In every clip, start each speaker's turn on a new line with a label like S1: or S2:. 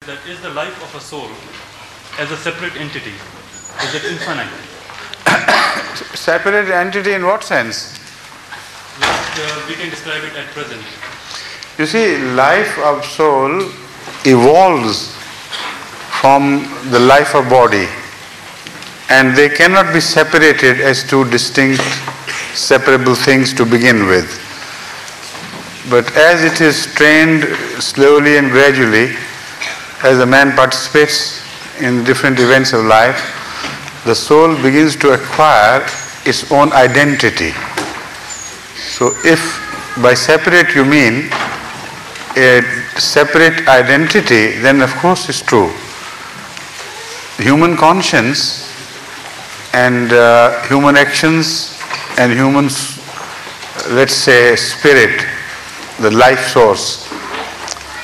S1: That is the life of a soul as a separate entity. Is it infinite?
S2: Separate entity in what sense?
S1: We can describe it at present.
S2: You see, life of soul evolves from the life of body, and they cannot be separated as two distinct, separable things to begin with. But as it is trained slowly and gradually, as a man participates in different events of life, the soul begins to acquire its own identity. So if by separate you mean a separate identity, then of course it's true. Human conscience and human actions and human, let's say, spirit, the life source,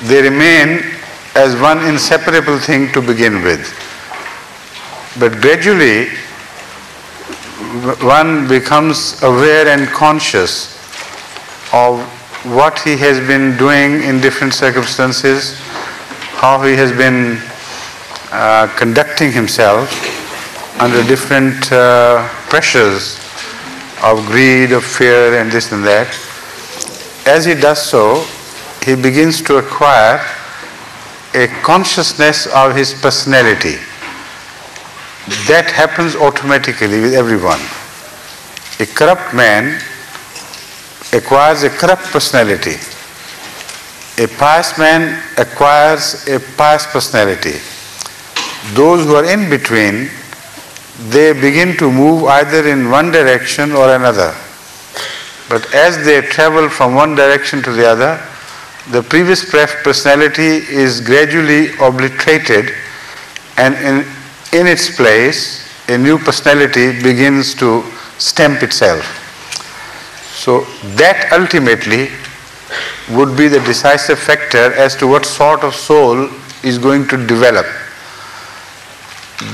S2: they remain as one inseparable thing to begin with. But gradually, one becomes aware and conscious of what he has been doing in different circumstances, how he has been conducting himself under different pressures of greed, of fear, and this and that. As he does so, he begins to acquire a consciousness of his personality. That happens automatically with everyone. A corrupt man acquires a corrupt personality. A pious man acquires a pious personality. Those who are in between, they begin to move either in one direction or another. But as they travel from one direction to the other, the previous personality is gradually obliterated, and in its place, a new personality begins to stamp itself. So that ultimately would be the decisive factor as to what sort of soul is going to develop.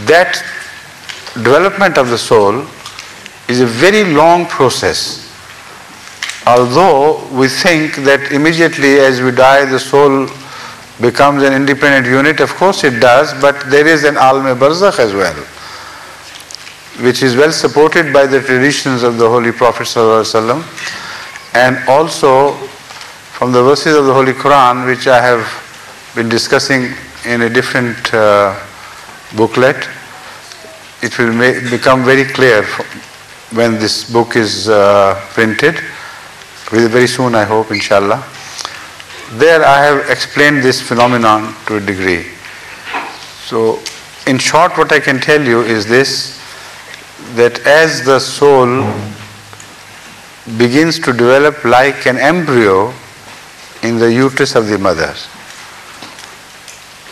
S2: That development of the soul is a very long process. Although we think that immediately as we die the soul becomes an independent unit, of course it does, but there is an Alam-e-Barzakh as well, which is well supported by the traditions of the Holy Prophet ﷺ, and also from the verses of the Holy Quran, which I have been discussing in a different booklet. It will become very clear when this book is printed. Very soon, I hope, inshallah. There I have explained this phenomenon to a degree. So, in short, what I can tell you is this, that as the soul begins to develop like an embryo in the uterus of the mother,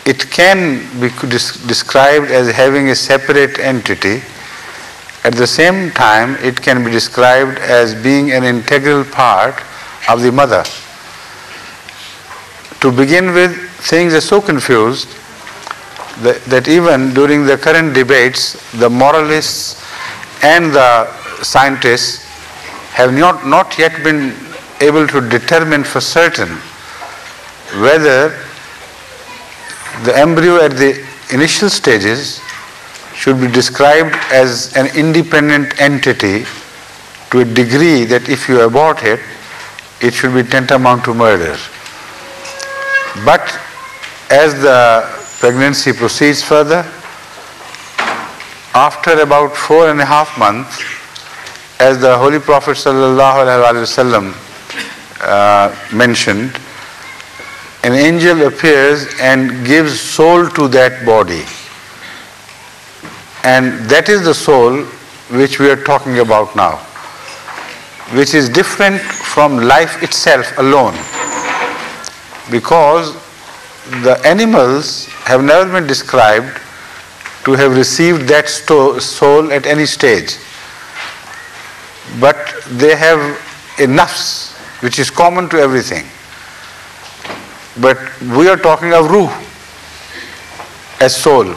S2: it can be described as having a separate entity. At the same time, it can be described as being an integral part of the mother. To begin with, things are so confused that even during the current debates, the moralists and the scientists have not yet been able to determine for certain whether the embryo at the initial stages should be described as an independent entity to a degree that if you abort it, it should be tantamount to murder. But as the pregnancy proceeds further, after about 4.5 months, as the Holy Prophet ﷺ mentioned, an angel appears and gives soul to that body. And that is the soul which we are talking about now, which is different from life itself alone. Because the animals have never been described to have received that soul at any stage. But they have a nafs, which is common to everything. But we are talking of ruh as soul.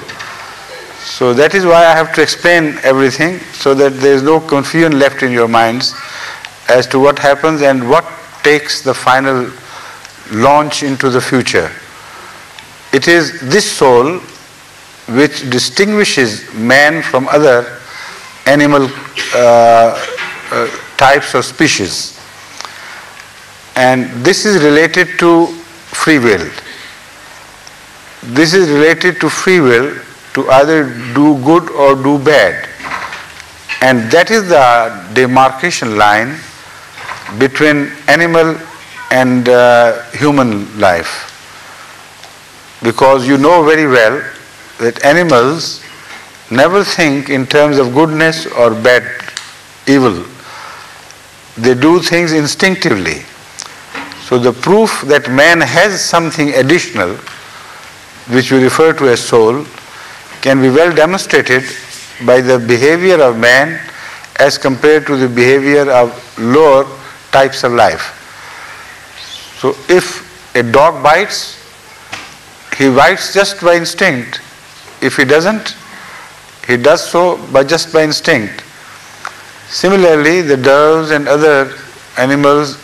S2: So that is why I have to explain everything, so that there is no confusion left in your minds as to what happens and what takes the final launch into the future. it is this soul which distinguishes man from other animal types or species. And this is related to free will. This is related to free will to either do good or do bad. And that is the demarcation line between animal and human life. Because you know very well that animals never think in terms of goodness or bad, evil. They do things instinctively. So the proof that man has something additional, which we refer to as soul, can be well demonstrated by the behavior of man as compared to the behavior of lower types of life. So if a dog bites, he bites just by instinct. If he doesn't, he does so just by instinct. Similarly, the doves and other animals,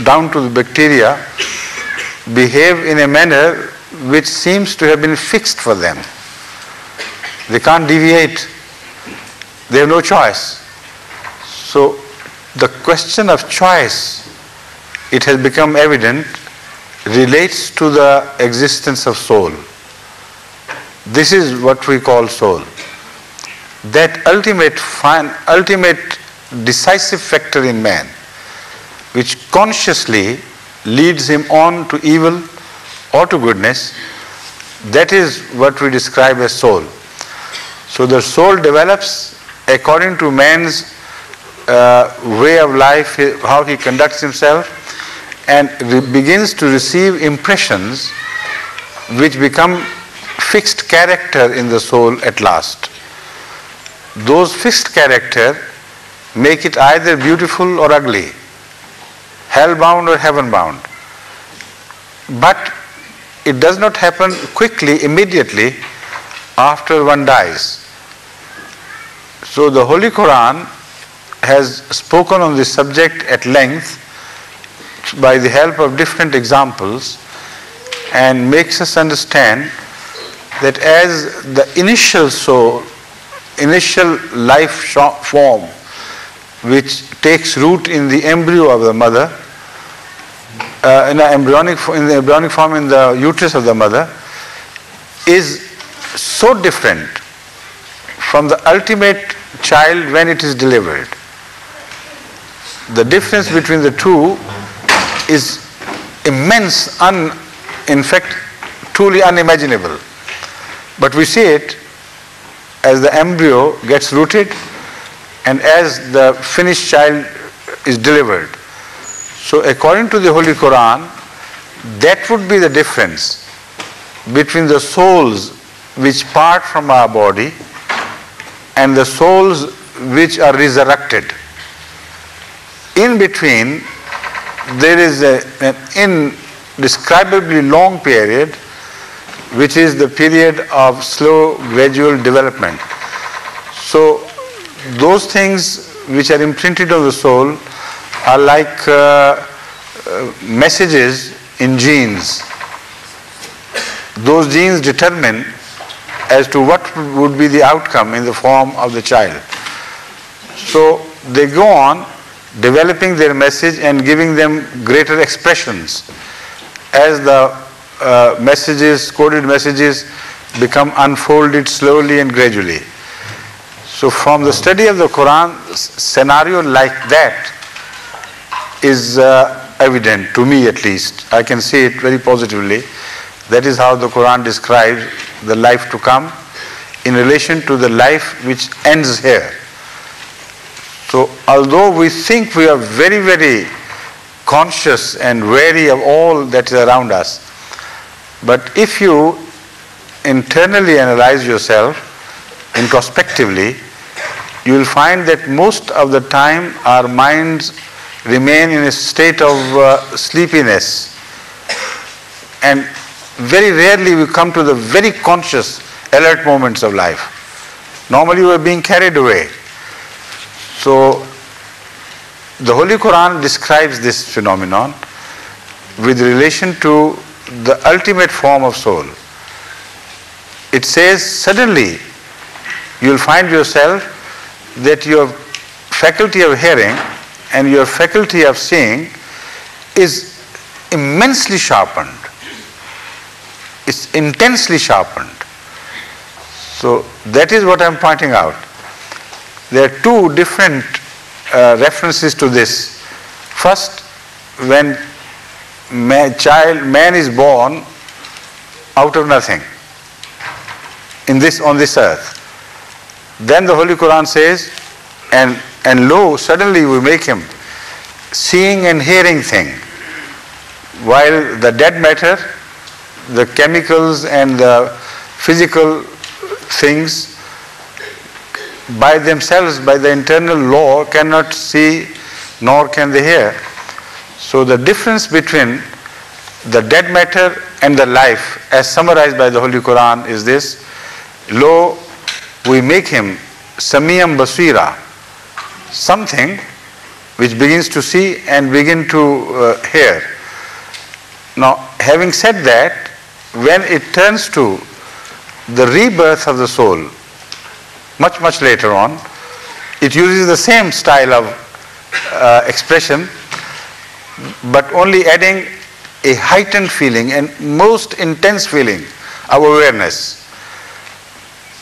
S2: down to the bacteria, behave in a manner which seems to have been fixed for them. They can't deviate. They have no choice. So the question of choice, it has become evident, relates to the existence of soul. This is what we call soul. That ultimate decisive factor in man, which consciously leads him on to evil or to goodness, that is what we describe as soul. So the soul develops according to man's way of life, how he conducts himself, and begins to receive impressions which become fixed character in the soul at last. Those fixed character make it either beautiful or ugly, hell-bound or heaven-bound. But it does not happen quickly, immediately after one dies. So the Holy Quran has spoken on this subject at length by the help of different examples, and makes us understand that as the initial soul, initial life form, which takes root in the embryo of the mother, in the embryonic form in the uterus of the mother, is so different from the ultimate child when it is delivered. The difference between the two is immense, in fact, truly unimaginable. But we see it as the embryo gets rooted and as the finished child is delivered. So according to the Holy Quran, that would be the difference between the souls which part from our body and the souls which are resurrected. In between, there is an indescribably long period, which is the period of slow, gradual development. So those things which are imprinted on the soul are like messages in genes. Those genes determine as to what would be the outcome in the form of the child. So they go on developing their message and giving them greater expressions as the messages, coded messages, become unfolded slowly and gradually. So from the study of the Quran, scenario like that is evident, to me at least. I can see it very positively. That is how the Quran describes the life to come in relation to the life which ends here. So although we think we are very, very conscious and wary of all that is around us, but if you internally analyze yourself, introspectively, you will find that most of the time our minds remain in a state of sleepiness, and very rarely we come to the very conscious, alert moments of life. Normally we are being carried away. So the Holy Quran describes this phenomenon with relation to the ultimate form of soul. It says suddenly you'll find yourself that your faculty of hearing and your faculty of seeing is immensely sharpened. It's intensely sharpened. So that is what I'm pointing out. There are two different references to this. First, when man is born out of nothing on this earth. Then the Holy Quran says, and lo, suddenly we make him seeing and hearing thing. While the dead matter, the chemicals and the physical things by themselves, by the internal law, cannot see nor can they hear. So the difference between the dead matter and the life, as summarized by the Holy Quran, is this: lo, we make him Samiyam Basira, something which begins to see and begin to hear. Now, having said that, when it turns to the rebirth of the soul, much later on, it uses the same style of expression, but only adding a heightened feeling and most intense feeling of awareness.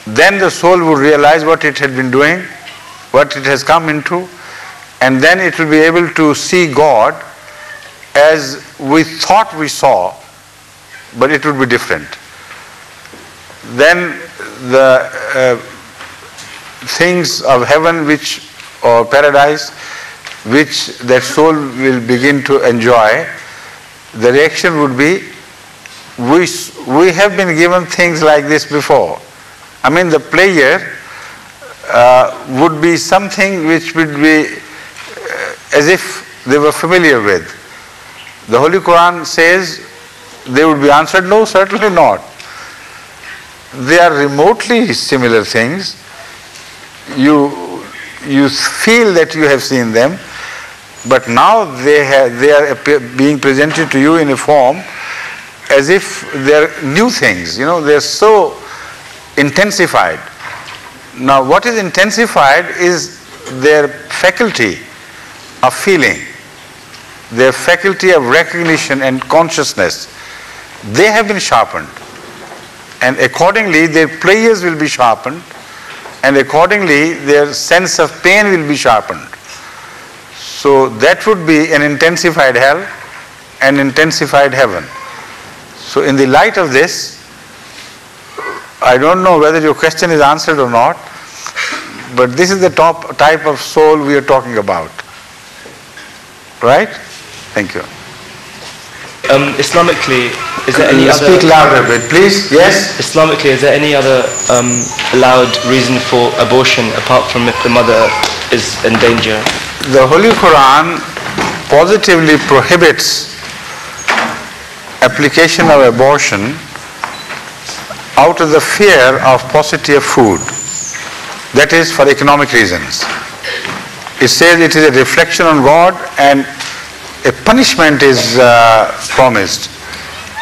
S2: Then the soul would realize what it had been doing, what it has come into, and then it will be able to see God as we thought we saw, but it would be different. Then the things of heaven or paradise which that soul will begin to enjoy, the reaction would be, we have been given things like this before. I mean, the player would be something which would be as if they were familiar with. The Holy Quran says they would be answered, no, certainly not. They are remotely similar things. You feel that you have seen them, but now they are being presented to you in a form as if they are new things. They are so intensified. Now, what is intensified is their faculty of feeling, their faculty of recognition and consciousness. They have been sharpened, and accordingly their prayers will be sharpened, and accordingly their sense of pain will be sharpened. So that would be an intensified hell and intensified heaven. So in the light of this, I don't know whether your question is answered or not, but this is the top type of soul we are talking about. Right? Thank you.
S3: Islamically, is there any other...
S2: Speak louder a bit, please. Yes?
S3: Islamically, is there any other allowed reason for abortion apart from if the mother is in danger?
S2: The Holy Quran positively prohibits application of abortion out of the fear of paucity of food. That is for economic reasons. It says it is a reflection on God, and a punishment is promised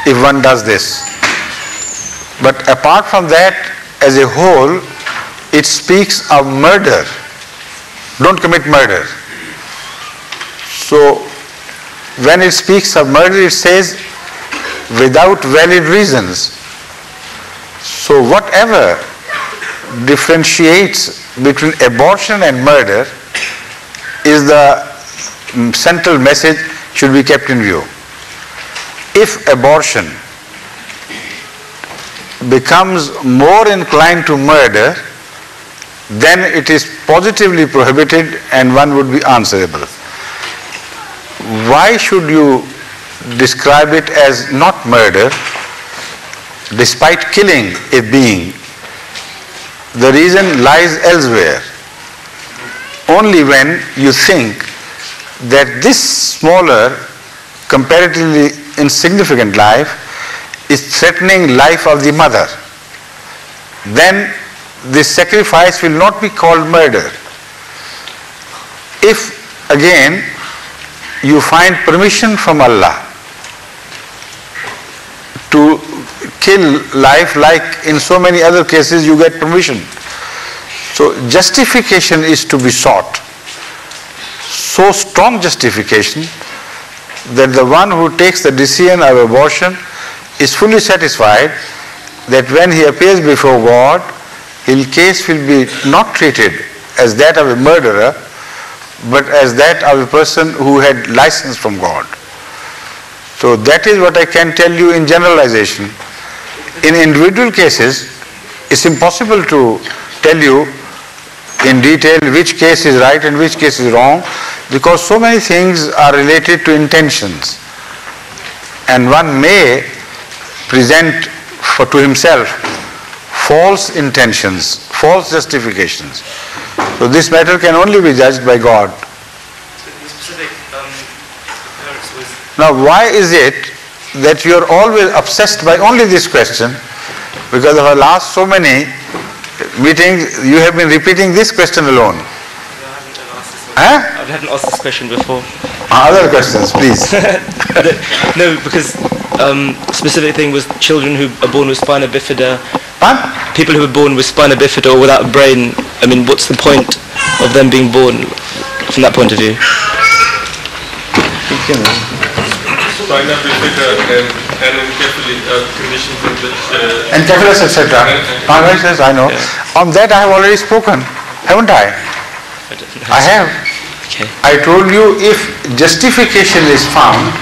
S2: if one does this. But apart from that, as a whole, it speaks of murder. Don't commit murder. So when it speaks of murder, it says without valid reasons. So whatever differentiates between abortion and murder is the central message should be kept in view. If abortion becomes more inclined to murder, then it is positively prohibited and one would be answerable. Why should you describe it as not murder despite killing a being? The reason lies elsewhere. Only when you think that this smaller, comparatively insignificant life is threatening life of the mother, then this sacrifice will not be called murder. If again you find permission from Allah to kill life, like in so many other cases you get permission. So justification is to be sought. So strong justification that the one who takes the decision of abortion is fully satisfied that when he appears before God, his case will be not treated as that of a murderer, but as that of a person who had license from God. So that is what I can tell you in generalization. In individual cases, it's impossible to tell you in detail which case is right and which case is wrong, because so many things are related to intentions. And one may present to himself false intentions, false justifications. So this matter can only be judged by God. Now why is it that you are always obsessed by only this question? Because of our last so many meetings, you have been repeating this question alone.
S3: I haven't asked this question before.
S2: Other questions, please.
S3: No, because specific thing was children who are born with spina bifida. People who are born with spina bifida or without a brain. I mean, what's the point of them being born from that point of view?
S4: Spina bifida and encephaly conditions in which...
S2: Encephalus, etc. Yes, I know. Yeah. On that I have already spoken, haven't I? I have.
S3: Okay.
S2: I told you if justification is found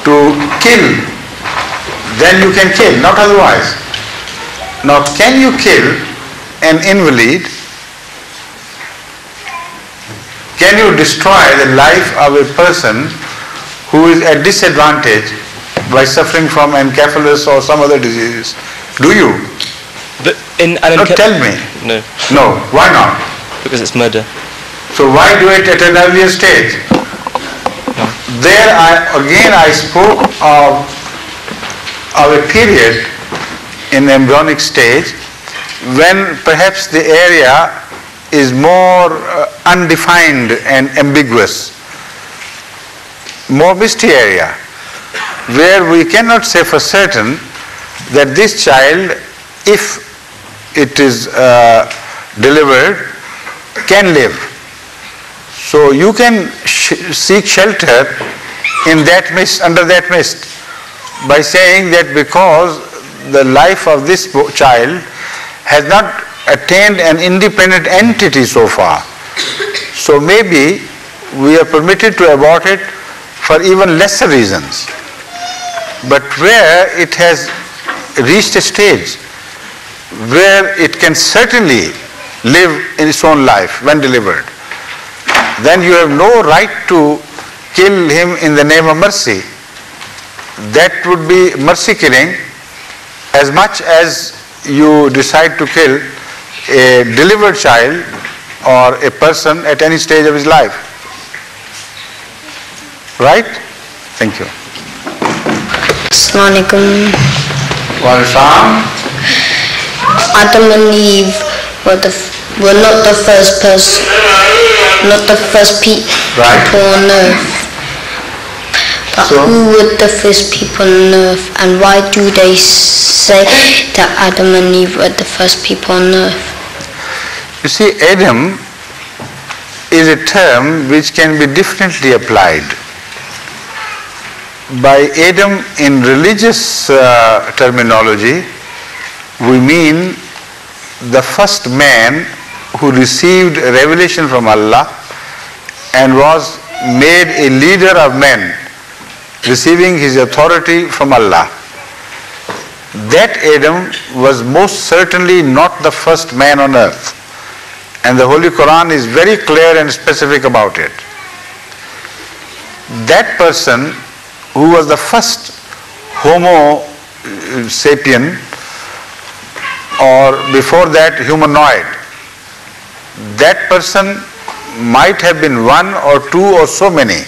S2: to kill, then you can kill, not otherwise. Now, can you kill an invalid? Can you destroy the life of a person who is at disadvantage by suffering from encephalus or some other diseases? Do you?
S3: But
S2: tell me.
S3: No.
S2: No. Why not?
S3: Because it's murder.
S2: So why do it at an earlier stage?
S3: No.
S2: There I spoke of a period in the embryonic stage when perhaps the area is more undefined and ambiguous, more misty area, where we cannot say for certain that this child, if it is delivered, can live. So you can seek shelter in that mist, under that mist, by saying that because the life of this child has not attained an independent entity so far, so maybe we are permitted to abort it for even lesser reasons. But where it has reached a stage where it can certainly live in its own life when delivered, then you have no right to kill him in the name of mercy. That would be mercy killing as much as you decide to kill a delivered child or a person at any stage of his life. Right? Thank you.
S5: Assalamu alaikum.
S2: Welcome.
S5: Adam and Eve were not the first person, not the first people on earth. But who were the first people on earth, and why do they say that Adam and Eve were the first people on earth?
S2: You see, Adam is a term which can be differently applied. By Adam in religious terminology, we mean the first man who received revelation from Allah and was made a leader of men, receiving his authority from Allah. That Adam was most certainly not the first man on earth. And the Holy Quran is very clear and specific about it. That person who was the first Homo sapien, or before that humanoid, that person might have been one or two or so many.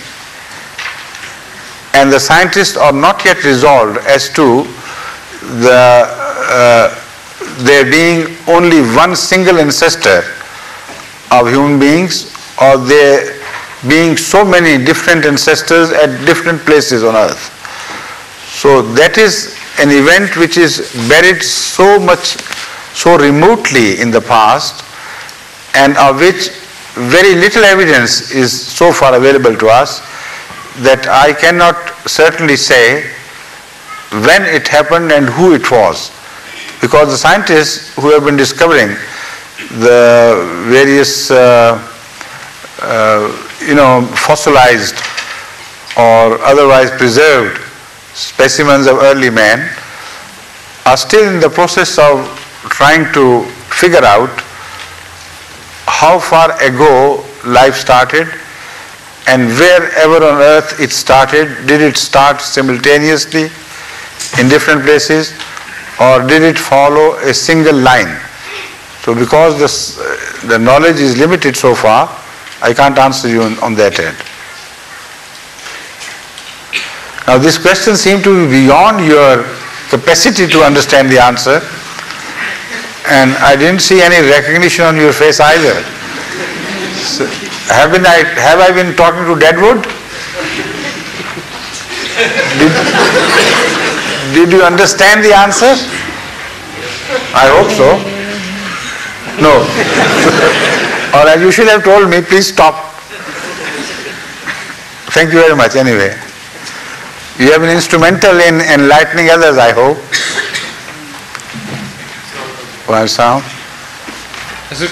S2: And the scientists are not yet resolved as to there being only one single ancestor of human beings, or there being so many different ancestors at different places on earth. So that is an event which is buried so remotely in the past, and of which very little evidence is so far available to us, that I cannot certainly say when it happened and who it was. Because the scientists who have been discovering the various fossilized or otherwise preserved specimens of early man are still in the process of trying to figure out how far ago life started, and wherever on earth it started. Did it start simultaneously in different places, or did it follow a single line? So because the knowledge is limited so far, I can't answer you on that end. Now this question seemed to be beyond your capacity to understand the answer, and I didn't see any recognition on your face either. So, have I been talking to Deadwood? Did you understand the answer? I hope so. No. Or you should have told me, please stop. Thank you very much anyway. You have been instrumental in enlightening others, I hope. Well, sound?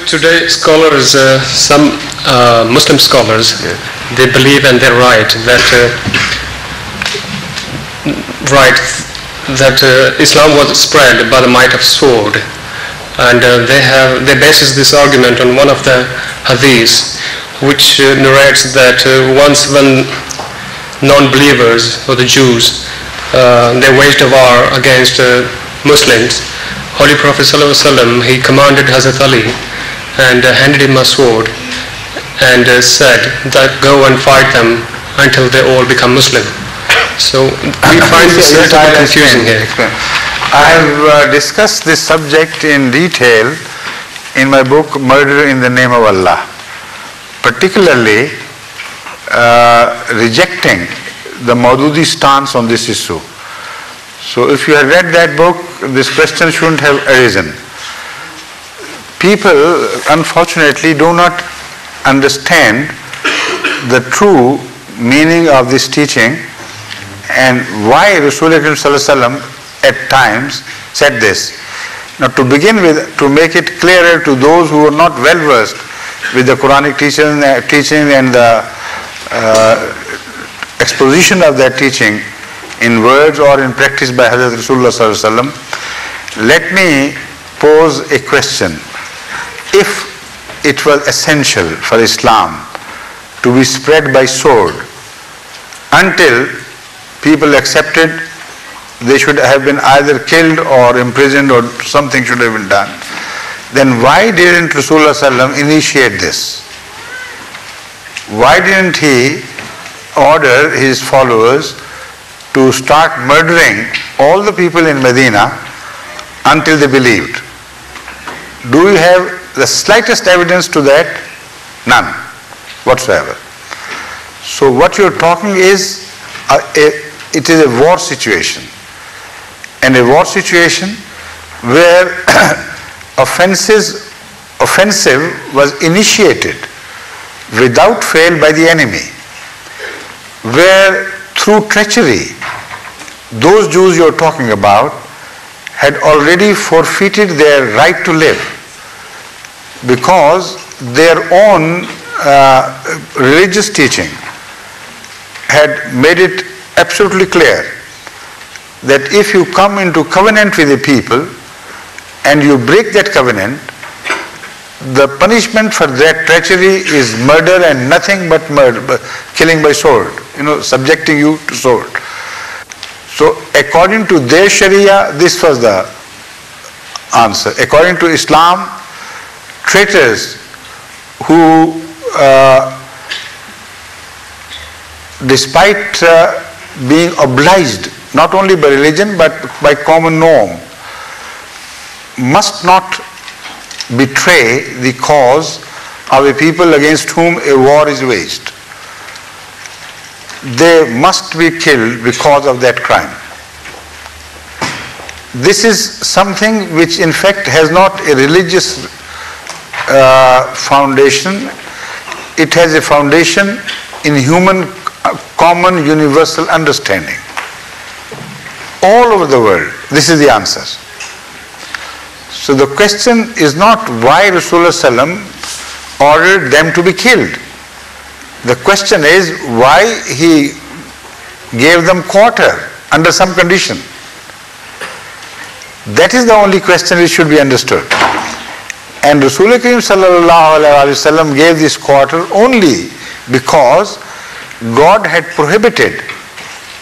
S6: Today scholars, some Muslim scholars, they believe and they write that Islam was spread by the might of sword, and they bases this argument on one of the hadiths, which narrates that once when non-believers or the Jews they waged a war against Muslims, Holy Prophet ﷺ, he commanded Hazrat Ali and handed him a sword and said that go and fight them until they all become Muslim. So we find this a little bit confusing here.
S2: I have discussed this subject in detail in my book Murder in the Name of Allah, particularly rejecting the Maududi stance on this issue. So if you had read that book, this question shouldn't have arisen. People, unfortunately, do not understand the true meaning of this teaching and why Rasulullah ﷺ at times said this. Now to begin with, to make it clearer to those who are not well versed with the Quranic teaching and the exposition of that teaching in words or in practice by Hazrat Rasulullah ﷺ, let me pose a question. If it was essential for Islam to be spread by sword until people accepted they should have been either killed or imprisoned or something should have been done, then why didn't Rasulullah ﷺ initiate this? Why didn't he order his followers to start murdering all the people in Medina until they believed? Do you have the slightest evidence to that? None whatsoever. So what you're talking is, it is a war situation. And a war situation where offensive was initiated without fail by the enemy, where through treachery those Jews you're talking about had already forfeited their right to live, because their own religious teaching had made it absolutely clear that if you come into covenant with the people and you break that covenant, the punishment for that treachery is murder and nothing but murder, killing by sword, subjecting you to sword. So according to their Sharia, this was the answer. According to Islam, traitors who despite being obliged not only by religion but by common norm, must not betray the cause of a people against whom a war is waged. They must be killed because of that crime. this is something which in fact has not a religious foundation. It has a foundation in human common universal understanding. All over the world, this is the answer. So the question is not why Rasulullah ﷺ ordered them to be killed. The question is why he gave them quarter under some condition. That is the only question which should be understood. And Rasulullah ﷺ gave this quarter only because God had prohibited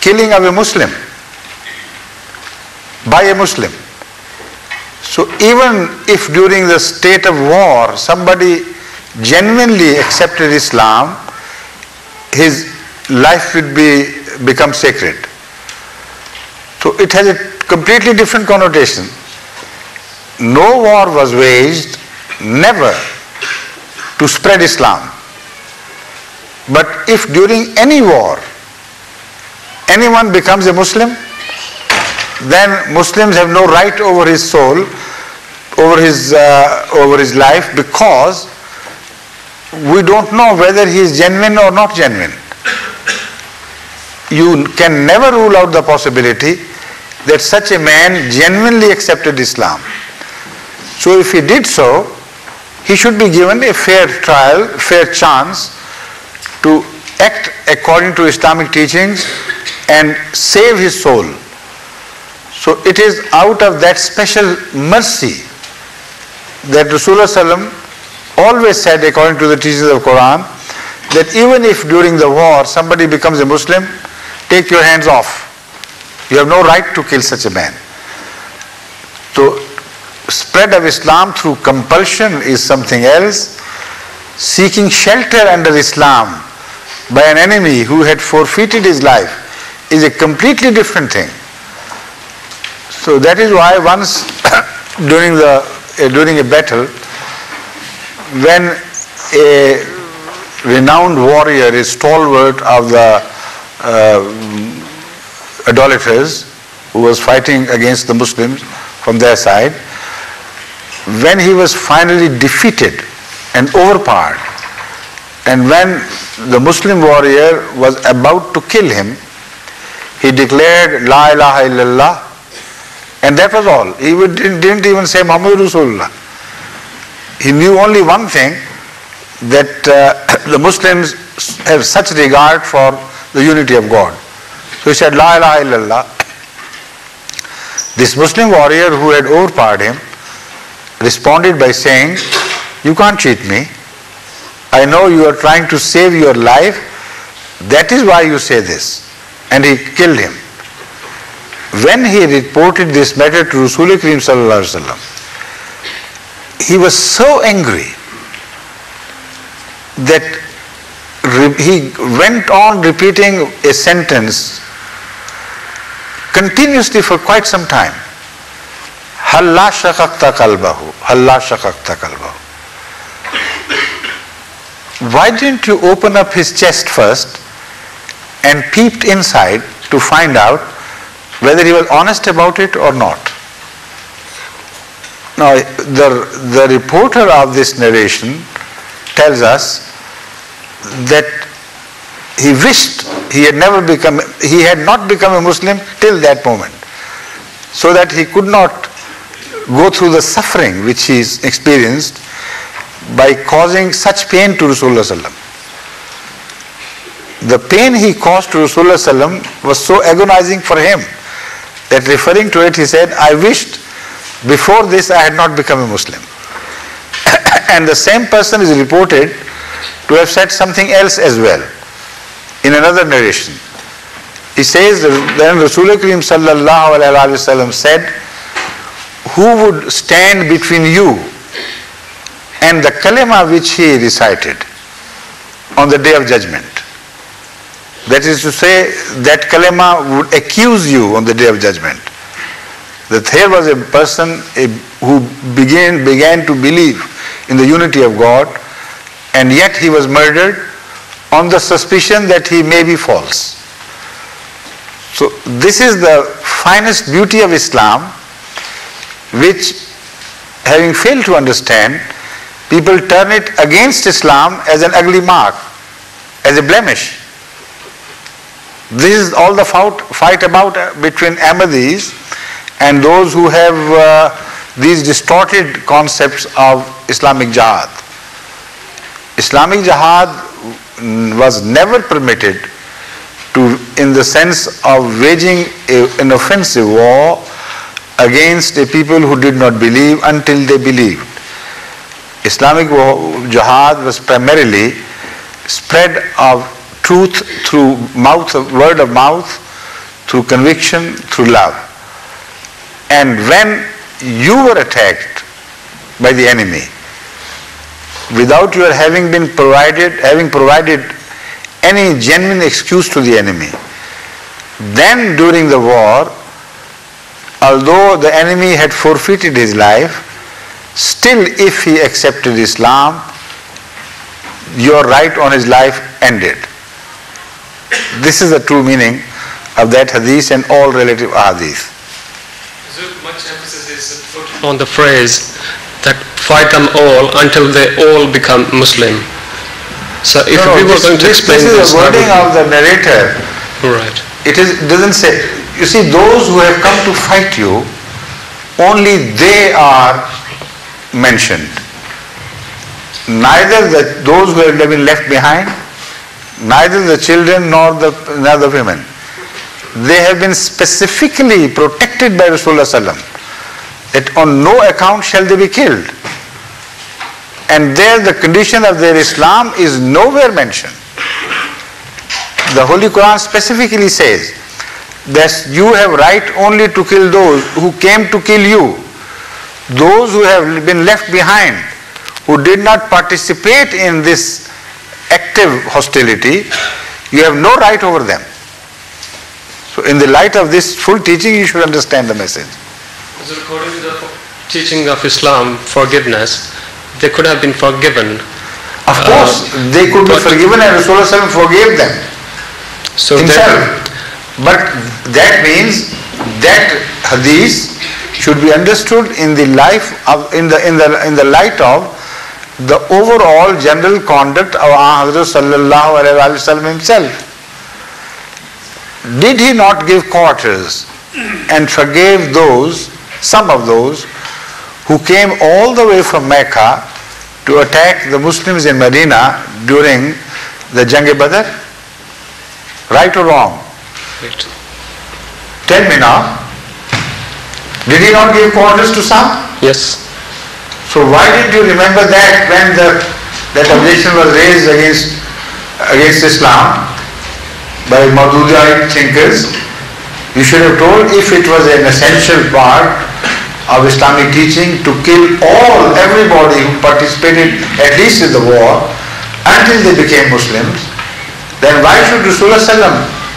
S2: killing of a Muslim by a Muslim. So even if during the state of war somebody genuinely accepted Islam, his life would become sacred. So it has a completely different connotation. No war was waged, never, to spread Islam. But if during any war anyone becomes a Muslim, then Muslims have no right over his soul, over his life, because we don't know whether he is genuine or not genuine. You can never rule out the possibility that such a man genuinely accepted Islam. So if he did so, he should be given a fair trial, fair chance to act according to Islamic teachings and save his soul. So it is out of that special mercy that Rasulullah ﷺ always said, according to the teachings of the Quran, that even if during the war somebody becomes a Muslim, take your hands off. You have no right to kill such a man. So spread of Islam through compulsion is something else. Seeking shelter under Islam by an enemy who had forfeited his life is a completely different thing. So that is why once during a battle, when a renowned warrior, a stalwart of the idolaters who was fighting against the Muslims from their side, when he was finally defeated and overpowered, and when the Muslim warrior was about to kill him, he declared La ilaha illallah, and that was all. He didn't even say Muhammad Rasulullah. He knew only one thing, that the Muslims have such regard for the unity of God. So he said La ilaha illallah. This Muslim warrior who had overpowered him responded by saying, you can't cheat me. I know you are trying to save your life. That is why you say this. And he killed him. When he reported this matter to Rasulullah Kareem Sallallahu Alaihi Wasallam, he was so angry that he went on repeating a sentence continuously for quite some time. Halla shaqaqta qalbahu, halla shaqaqta qalbahu. Why didn't you open up his chest first and peeped inside to find out whether he was honest about it or not? Now, the reporter of this narration tells us that he wished he had not become a Muslim till that moment, so that he could not go through the suffering which he experienced by causing such pain to Rasulullah ﷺ. The pain he caused to Rasulullah ﷺ was so agonizing for him that, referring to it, he said, I wished before this I had not become a Muslim. And the same person is reported to have said something else as well in another narration. He says, then Rasulullah Kareem Sallallahu Alaihi Wasallam said, who would stand between you and the kalima which he recited on the day of judgment? That is to say, that kalima would accuse you on the day of judgment. That here was a person who began to believe in the unity of God, and yet he was murdered on the suspicion that he may be false. So this is the finest beauty of Islam, which, having failed to understand, people turn it against Islam as an ugly mark, as a blemish. This is all the fight about between Ahmadis and those who have these distorted concepts of Islamic Jihad. Islamic Jihad was never permitted to, in the sense of waging an offensive war against a people who did not believe until they believed. Islamic Jihad was primarily spread of truth through word of mouth, through conviction, through love. And when you were attacked by the enemy, without your having provided any genuine excuse to the enemy, then during the war, although the enemy had forfeited his life, still if he accepted Islam, your right on his life ended. This is the true meaning of that hadith and all relative hadith.
S6: So much emphasis is put on the phrase that fight them all until they all become Muslim. So if we were going to explain
S2: this is the wording of the narrator.
S6: Right.
S2: It doesn't say, you see, those who have come to fight you, only they are mentioned. Neither those who have been left behind, neither the children nor the women. They have been specifically protected by Rasulullah sallam, that on no account shall they be killed. And there the condition of their Islam is nowhere mentioned. The Holy Quran specifically says that you have right only to kill those who came to kill you. Those who have been left behind, who did not participate in this active hostility, you have no right over them. So in the light of this full teaching, you should understand the message.
S6: So according to the teaching of Islam, forgiveness, they could have been forgiven.
S2: Of course, they could be forgiven and Rasulullah forgave them himself. But that means that hadith should be understood in the light of the overall general conduct of Hazrat sallallahu alaihi wasallam himself. Did he not give quarters and forgave some of those who came all the way from Mecca to attack the Muslims in Medina during the Jang-e-Badr? Right or wrong?
S6: Right.
S2: Tell me now. Did he not give quarters to some?
S6: Yes.
S2: So why did you remember that when that objection was raised against Islam by Maududite thinkers? You should have told, if it was an essential part of Islamic teaching to kill everybody who participated at least in the war until they became Muslims, then why should Rasulullah sallam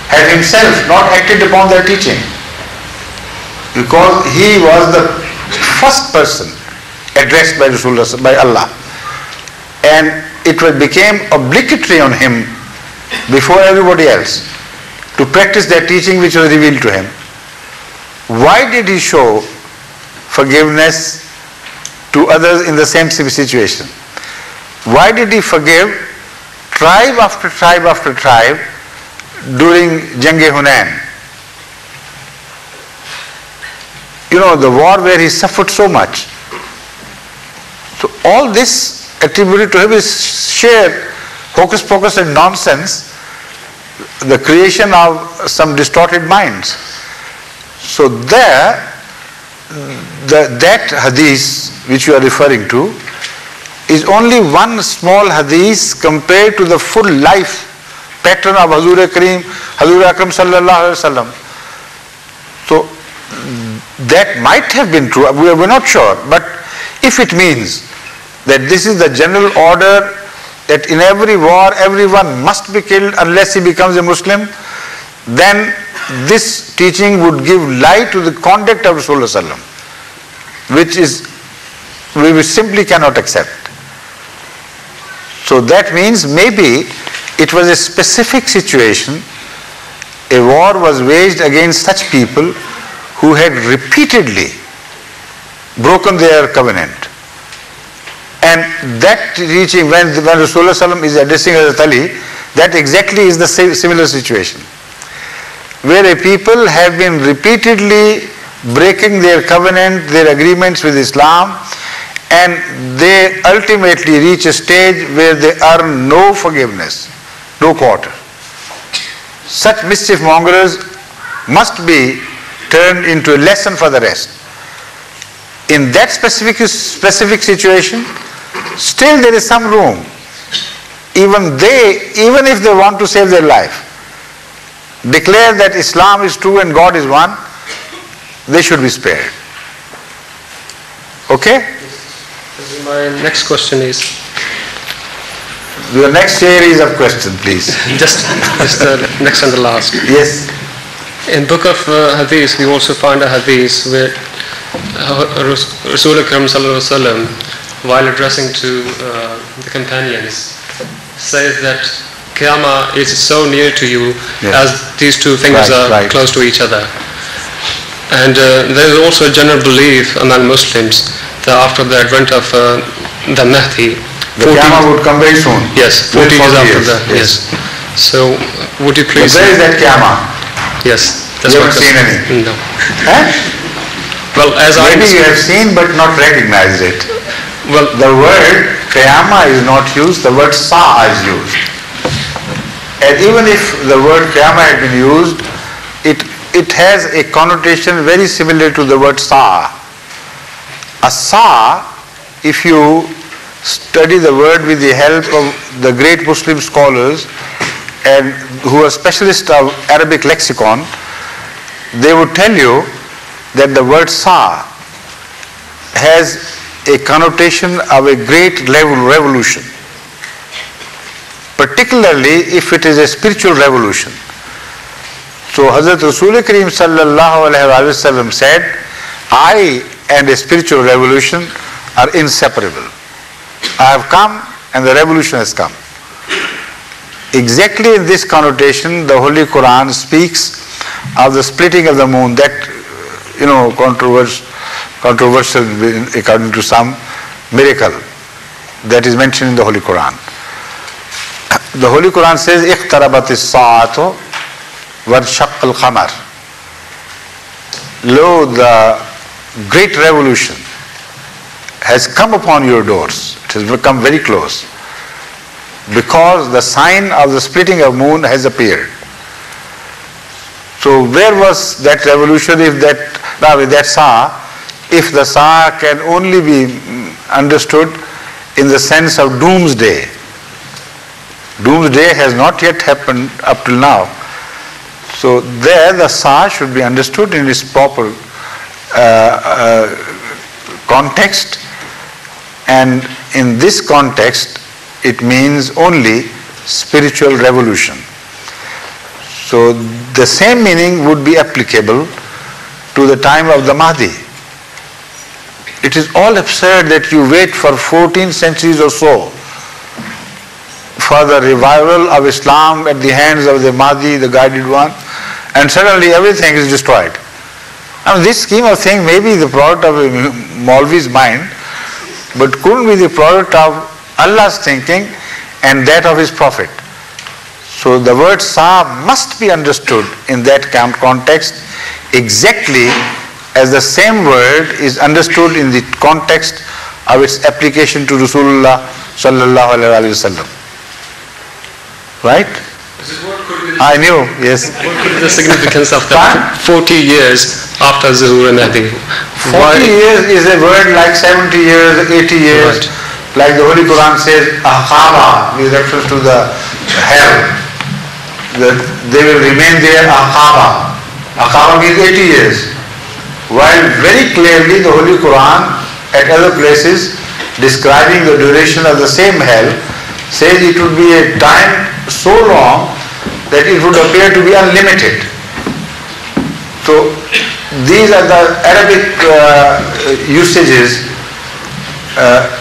S2: have himself not acted upon their teaching? Because he was the first person addressed by Rasulullah, by Allah, and it became obligatory on him before everybody else to practice that teaching which was revealed to him. Why did he show forgiveness to others in the same situation? Why did he forgive tribe after tribe after tribe during Jang-e-Hunain? You know, the war where he suffered so much. So all this attributed to him is sheer hocus pocus and nonsense, the creation of some distorted minds. So that hadith which you are referring to is only one small hadith compared to the full life pattern of Hazur Akram sallallahu alaihi wasallam. So that might have been true, we're not sure, but if it means that this is the general order that in every war everyone must be killed unless he becomes a Muslim, then this teaching would give light to the conduct of Rasulullah sallam, which we simply cannot accept. So that means maybe it was a specific situation, a war was waged against such people who had repeatedly broken their covenant. And that reaching, when Rasulullah ﷺ is addressing Hazrat Ali, that exactly is the similar situation, where a people have been repeatedly breaking their covenant, their agreements with Islam, and they ultimately reach a stage where they earn no forgiveness, no quarter. Such mischief mongers must be turned into a lesson for the rest. In that specific situation, still there is some room. Even if they want to save their life, declare that Islam is true and God is one, they should be spared. Okay?
S6: My next question is...
S2: Your next series of questions, please.
S6: just the next and the last.
S2: Yes.
S6: In book of Hadith, we also find a Hadith where Rasul Akram Sallallahu Alaihi Wasallam, while addressing to the companions, says that Qiyamah is so near to you as these two fingers are close to each other. And there is also a general belief among Muslims that after the advent of the Mahdi,
S2: the Qiyamah would come very soon.
S6: Yes, 40 years after that. Yes. So, would you please...
S2: But where is that Qiyamah?
S6: Yes. That's
S2: you haven't seen any?
S6: No.
S2: Huh?
S6: Well, as
S2: maybe you have seen but not recognized it.
S6: Well,
S2: the word Qiyamah is not used, the word Sa'a is used. And even if the word Qiyamah had been used, it has a connotation very similar to the word Sa'a. A Sa'a, if you study the word with the help of the great Muslim scholars and who are specialists of Arabic lexicon, they would tell you that the word Sa has a connotation of a great revolution, particularly if it is a spiritual revolution. So Hazrat Rasul Kareem Sallallahu Alaihi Wasallam said, I and a spiritual revolution are inseparable. I have come and the revolution has come. Exactly in this connotation, the Holy Quran speaks of the splitting of the moon, that controversial according to some miracle that is mentioned in the Holy Quran. The Holy Quran says, اقتربت الساعة وانشق القمر. Lo, the great revolution has come upon your doors. It has become very close, because the sign of the splitting of moon has appeared. So where was that revolution if the Sa can only be understood in the sense of doomsday. Doomsday has not yet happened up till now. So there the Sa should be understood in its proper context, and in this context it means only spiritual revolution. So the same meaning would be applicable to the time of the Mahdi. It is all absurd that you wait for 14 centuries or so for the revival of Islam at the hands of the Mahdi, the guided one, and suddenly everything is destroyed. Now this scheme of things may be the product of a Maulvi's mind, but couldn't be the product of Allah's thinking and that of His Prophet. So the word Sa must be understood in that context exactly as the same word is understood in the context of its application to Rasulullah Sallallahu Alaihi Wasallam. Right? I knew, yes.
S6: What could be the significance of that 40 years after Zuhur and Mahdi?
S2: 40 years is a word like 70 years, 80 years. Right. Like the Holy Quran says, Ahqaba, with reference to the hell. They will remain there, Ahqaba. Ahqaba means 80 years. While very clearly the Holy Quran at other places describing the duration of the same hell says it would be a time so long that it would appear to be unlimited. So these are the Arabic usages,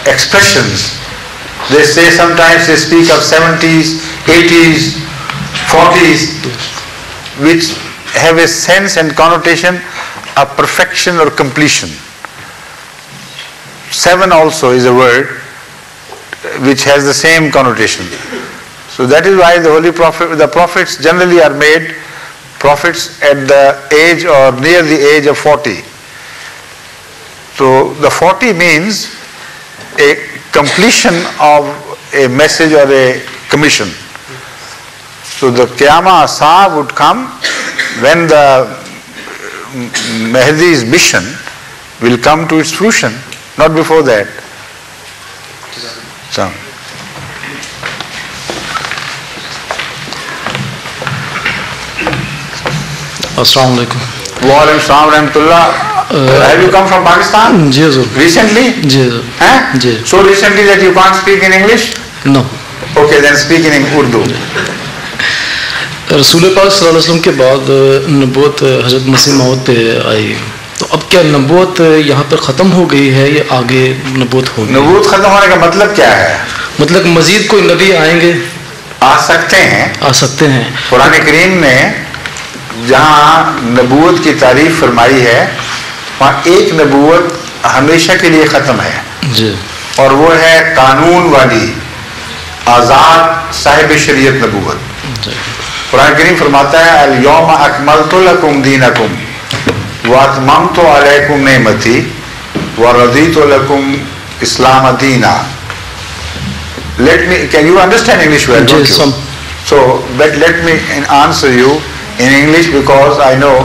S2: expressions. They say sometimes they speak of 70s, 80s, 40s, which have a sense and connotation of perfection or completion. seven also is a word which has the same connotation. So that is why the prophets generally are made prophets at the age or near the age of 40. So the 40 means a completion of a message or a commission. So the Qiyamah Asa would come when the Mahdi's mission will come to its fruition, not before that. So.
S7: Assalamu alaikum.
S2: Wa alaikum salam rahmatullah. Have you come from Pakistan?
S7: जी ज़रूर.
S2: Recently?
S7: जी ज़रूर.
S2: Huh?
S7: Ji.
S2: So recently that you can't speak in English?
S7: No.
S2: Okay, then speak in Urdu.
S7: रसूल पाक सल्लल्लाहु अलैहि वसल्लम के बाद नबूवत हज़रत मसीह मौद पे आई, तो अब क्या नबूवत यहाँ पर ख़त्म हो गई है या आगे नबूवत होगी?
S2: नबूवत खत्म होने का मतलब क्या है?
S7: मतलब मजीद कोई नबी आएंगे?
S2: आ सकते हैं.
S7: आ सकते हैं.
S2: कुरान करीम ने जहाँ नबूवत की तारीफ फरमाई है वहाँ एक नबूवत हमेशा के लिए ख़त्म है
S7: जी,
S2: और वो है कानून वाली आज़ाद साहिब शरीयत नबूवत. कुरान करीम फरमाता है अल यौम अकमलतु लकुम दीनकुम व अतममतु अलैकुम नेमती व रज़ीतु लकुम इस्लाम दीना. Can you understand English well?
S7: Yes, some.
S2: So, but let me answer you in English because I know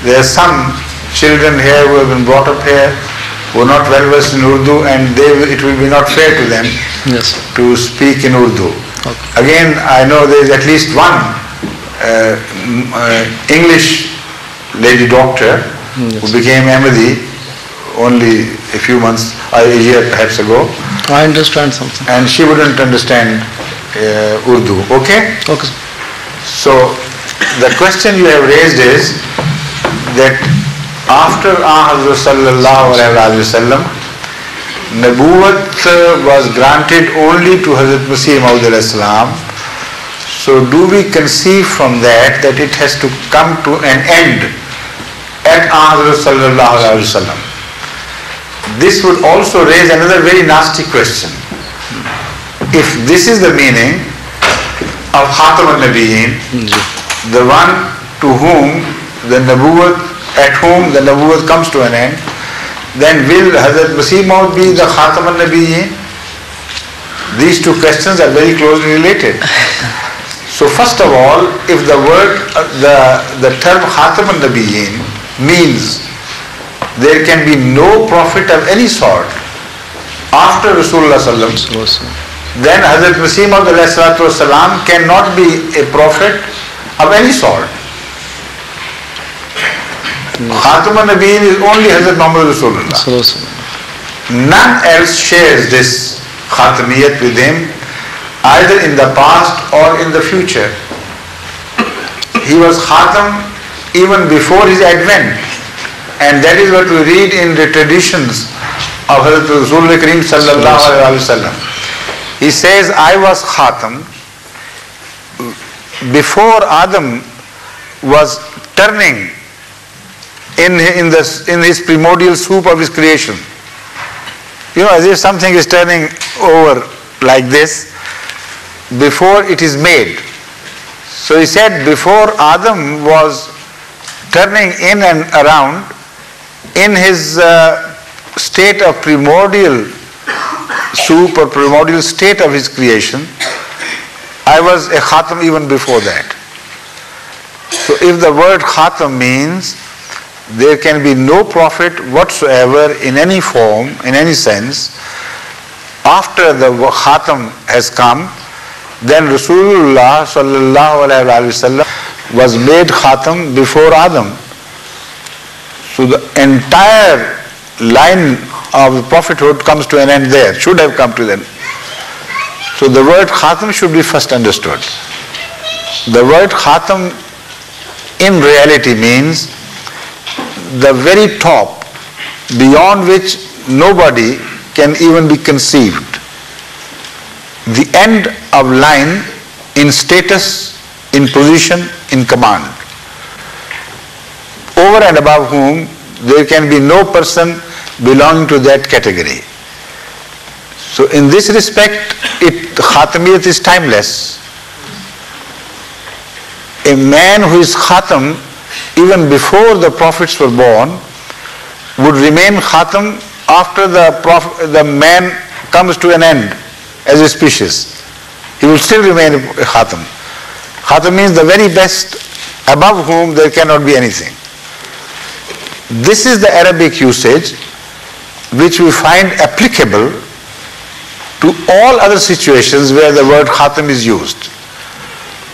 S2: there are some children here who have been brought up here who are not well versed in Urdu, and it will be not fair to them
S7: yes,
S2: to speak in Urdu.
S7: Okay.
S2: Again, I know there is at least one English lady doctor
S7: yes,
S2: who became Ahmadi only a few months, a year perhaps ago,
S7: I understand something.
S2: and she wouldn't understand Urdu. Okay?
S7: Okay.
S2: So the question you have raised is that after Hazrat sallallahu alaihi wasallam, Nabuwat was granted only to Hazrat Masih Maud alayhi salam. So do we conceive from that it has to come to an end at Hazrat sallallahu alaihi wasallam? This would also raise another very nasty question. If this is the meaning of Khatam al-Nabiyyin, the one to whom the Nabuwat, at whom the Nabuwat comes to an end, then will Hazrat Masih Maud be the Khatam al-Nabiyyin? These two questions are very closely related. So first of all, if the word, the term Khatam al-Nabiyyin means there can be no prophet of any sort after Rasulullah sallallahu alaihi wasallam, then Hazrat Masih Maud alayhi salatu wasalam cannot be a prophet of any sort. Khatam al-Nabiyyin is only Hazrat Muhammad Rasulullah. None else shares this Khatamiyat with him, either in the past or in the future. He was Khatam even before his advent, and that is what we read in the traditions of Hazrat Rasulullah Kareem sallallahu alaihi wasallam. He says, I was Khatam before Adam was turning in his primordial soup of his creation. You know, as if something is turning over like this before it is made. So he said, before Adam was turning in and around in his state of primordial soup or primordial state of his creation, I was a Khatam even before that. So if the word Khatam means there can be no prophet whatsoever in any form, in any sense, after the Khatam has come, then Rasulullah sallallahu alaihi wasallam was made Khatam before Adam. So the entire line of prophethood comes to an end there, should have come to an end. So the word Khatam should be first understood. The word Khatam in reality means the very top, beyond which nobody can even be conceived. The end of line in status, in position, in command. Over and above whom there can be no person belonging to that category. So in this respect, Khatamiyat is timeless. A man who is Khatam even before the prophets were born would remain Khatam after the man comes to an end as a species. He will still remain a Khatam. Khatam means the very best, above whom there cannot be anything. This is the Arabic usage which we find applicable to all other situations where the word Khatam is used.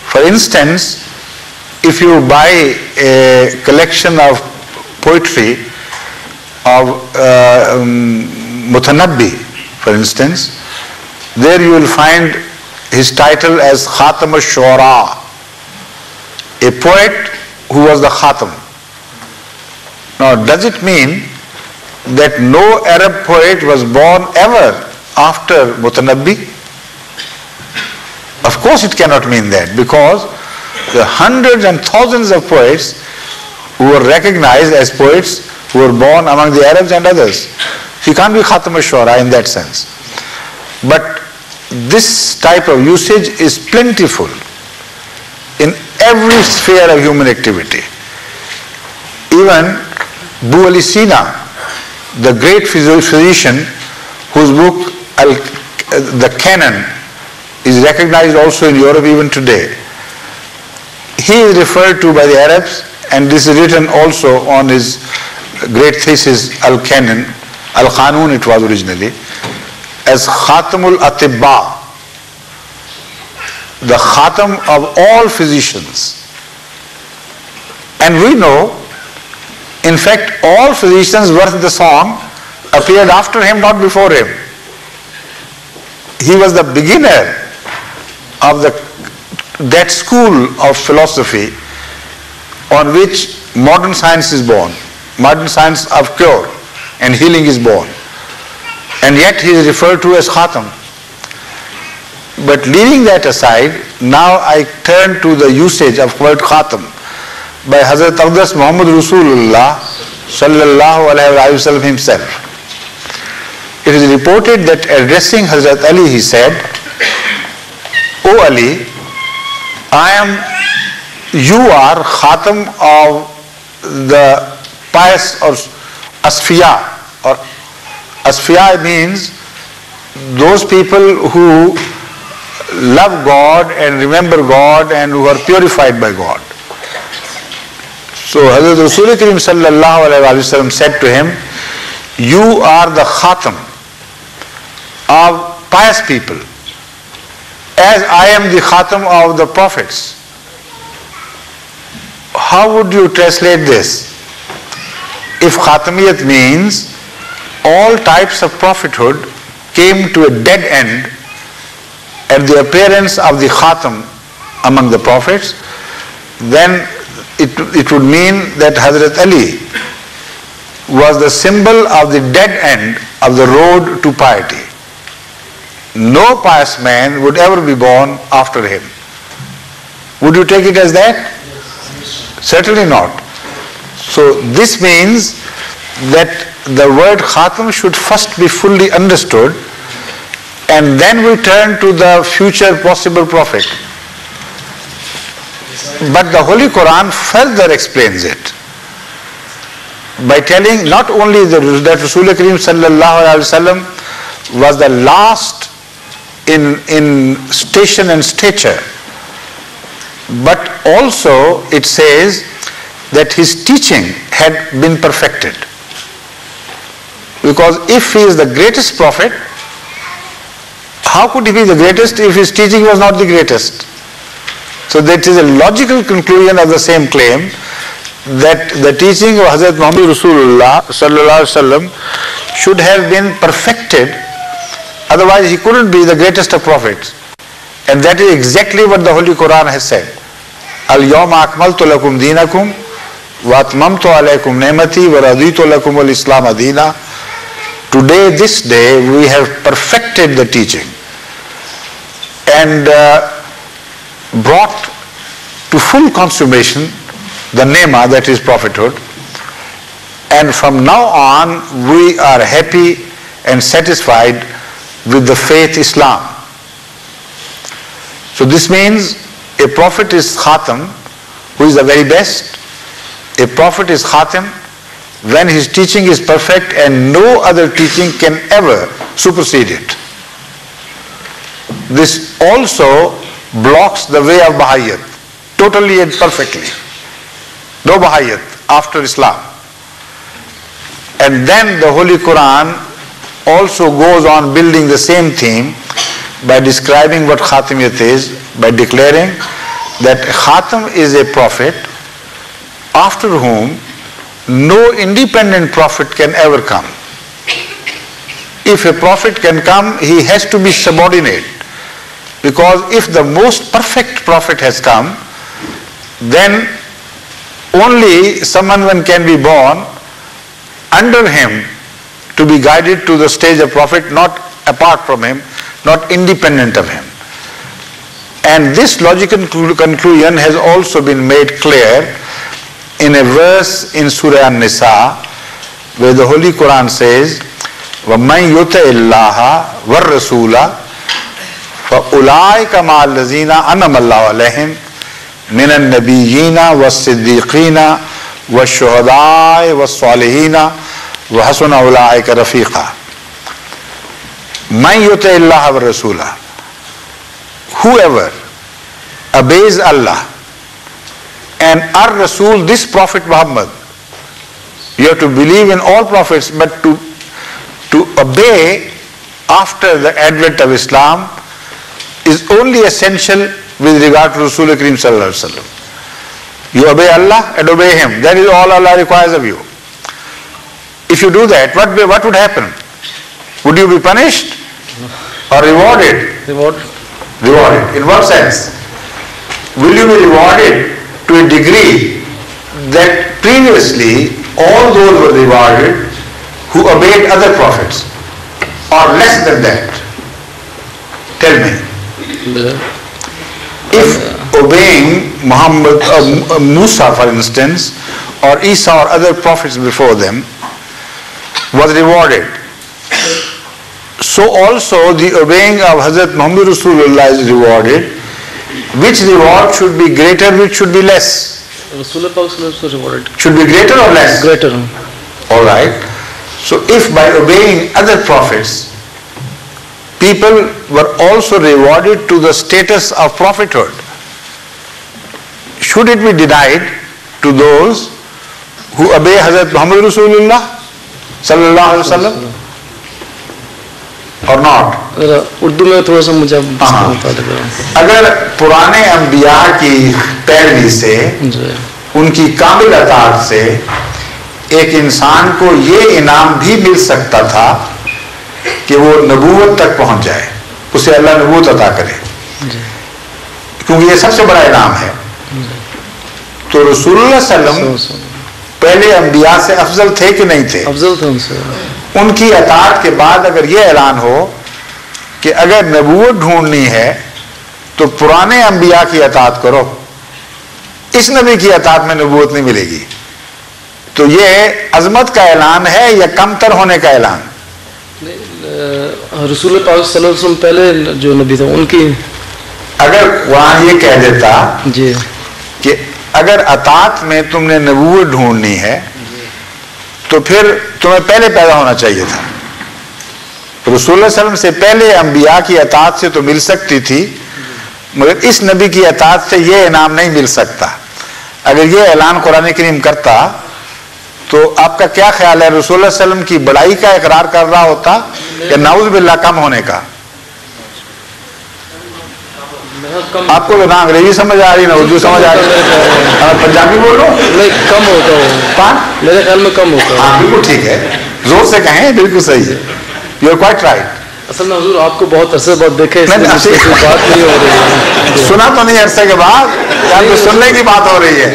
S2: For instance, if you buy a collection of poetry of Mutanabbi, for instance, there you will find his title as Khatam al-Shu'ara, a poet who was the Khatam. Now, does it mean that no Arab poet was born ever after Mutanabbi? Of course it cannot mean that, because there are hundreds and thousands of poets who were recognized as poets who were born among the Arabs and others. He can't be Khatam al-Shu'ara in that sense. But this type of usage is plentiful in every sphere of human activity. Even Bu Ali Sina, the great physician whose book The Canon is recognized also in Europe even today, he is referred to by the Arabs, and this is written also on his great thesis Al-Canon, Al-Qanun it was originally, as Khatamul Atibba, the Khatam of all physicians. And we know, in fact, all physicians worth the song appeared after him, not before him. He was the beginner of that school of philosophy on which modern science is born, modern science of cure and healing is born. And yet he is referred to as Khatam. But leaving that aside, now I turn to the usage of word Khatam by Hazrat Aqdas Muhammad Rasulullah sallallahu alayhi wa sallam himself. It is reported that addressing Hazrat Ali, he said, "O Ali, you are Khatam of the pious or Asfiya." Or Asfiya means those people who love God and remember God and who are purified by God. So Hazrat Rasul Karim sallallahu alayhi wa sallam said to him, "You are the Khatam of pious people, as I am the Khatam of the prophets." How would you translate this? If Khatamiyat means all types of prophethood came to a dead end at the appearance of the Khatam among the prophets, then it would mean that Hazrat Ali was the symbol of the dead end of the road to piety. No pious man would ever be born after him. Would you take it as that? Certainly not. So this means that the word Khatam should first be fully understood, and then we turn to the future possible prophet. But the Holy Quran further explains it by telling not only that Rasul Karim sallallahu alaihi wasallam was the last in station and stature, but also it says that his teaching had been perfected. Because if he is the greatest prophet, how could he be the greatest if his teaching was not the greatest? So that is a logical conclusion of the same claim, that the teaching of Hazrat Muhammad Rasulullah sallallahu alaihi wasallam should have been perfected, otherwise he couldn't be the greatest of prophets. And that is exactly what the Holy Quran has said. Al-yawma akmaltu lakum dinakum wa atmamtu alaykum ni'mati wa raditu lakum al-islam adina. Today, this day, we have perfected the teaching and brought to full consummation the nema, that is prophethood. And from now on, we are happy and satisfied with the faith Islam. So this means a prophet is Khatam, who is the very best. A prophet is Khatam when his teaching is perfect and no other teaching can ever supersede it. This also blocks the way of Bahaiyat, totally and perfectly. No Bahaiyat after Islam. And then the Holy Quran also goes on building the same theme by describing what Khatamiyat is, by declaring that Khatam is a prophet after whom no independent prophet can ever come. If a prophet can come, he has to be subordinate. Because if the most perfect prophet has come, then only someone can be born under him to be guided to the stage of prophet, not apart from him, not independent of him. And this logical conclusion has also been made clear in a verse in Surah An-Nisa, where the Holy Quran says, وَمَنْ يُطِعِ اللَّهَ وَالرَّسُولَ فَأُولَٰئِكَ مَعَ الَّذِينَ أَنْعَمَ اللَّهُ عَلَيْهِمْ مِنَ النَّبِيِّينَ وَالصِّدِّيقِينَ وَالشُّهَدَاءِ وَالصَّالِحِينَ وَحَسُنَ أُولَٰئِكَ رَفِيقًا. مَنْ يُطِعِ اللَّهَ وَالرَّسُولَ, whoever obeys Allah and our Rasul, this Prophet Muhammad, you have to believe in all prophets, but to obey after the advent of Islam is only essential with regard to Rasul Kareem Sallallahu Alaihi Wasallam. You obey Allah and obey Him. That is all Allah requires of you. If you do that, what would happen? Would you be punished or rewarded? Rewarded. In what sense? Will you be rewarded to a degree that previously all those were rewarded who obeyed other prophets, or less than that? Tell me. If obeying Muhammad, Musa for instance, or Isa or other prophets before them was rewarded, so also the obeying of Hazrat Muhammad Rasulullah is rewarded. Which reward should be greater, which should be less?
S7: Rasulullah also rewarded.
S2: Should be greater or less?
S7: Greater.
S2: Alright. So if by obeying other prophets, people were also rewarded to the status of prophethood, should it be denied to those who obey Hazrat Muhammad Rasulullah Sallallahu Alaihi Wasallam or not?
S7: Urdu में थोड़ा सा मुझे
S2: अगर पुराने अंबिया की पैरवी से, उनकी कामिल अताअत से एक इंसान को ये इनाम भी मिल सकता था कि वो नबूवत तक पहुंच जाए, उसे अल्लाह नबूवत अता करे, क्योंकि ये सबसे बड़ा इनाम है। तो रसूलुल्लाह सल्लल्लाहु पहले अंबिया से अफजल थे कि नहीं थे?
S7: अफजल थे उनसे।
S2: उनकी अताअत के बाद अगर ये ऐलान हो कि अगर नबूवत ढूंढनी है तो पुराने अंबिया की अताअत करो, इस नबी की अताअत में नबूवत नहीं मिलेगी, तो ये अजमत का ऐलान है या कमतर होने का ऐलान?
S7: रसूल पाक सल्लल्लाहु अलैहि वसल्लम पहले जो नबी थे उनकी,
S2: अगर कुरान ये कह देता
S7: जी
S2: कि अगर अताअत में तुमने नबूवत ढूंढनी है तो फिर तुम्हें पहले पैदा होना चाहिए था। रसूलुल्लाह सल्लल्लाहु अलैहि वसल्लम से पहले अंबिया की अताअत से तो मिल सकती थी, मगर इस नबी की अताअत से ये इनाम नहीं मिल सकता। अगर ये ऐलान कुरान करीम करता तो आपका क्या ख्याल है, रसूलुल्लाह सल्लल्लाहु अलैहि वसल्लम की बड़ाई का इकरार कर रहा होता या नाउज़ बिल्लाह कम होने का? आपको तो ना अंग्रेजी समझ आ रही ना उर्दू समझ आ रही, पंजाबी बोल लो।
S7: नहीं, कम होता है मेरे ख्याल में, कम होता है।
S2: हाँ बिल्कुल ठीक है, जोर से कहें, बिल्कुल सही है, यू आर क्वाइट राइट।
S7: असल में हुजूर आपको बहुत अरसे बाद देखे, इसलिए कोई बात नहीं हो रही है।
S2: सुना तो नहीं अरसे के बाद, आपको सुनने की बात हो रही है।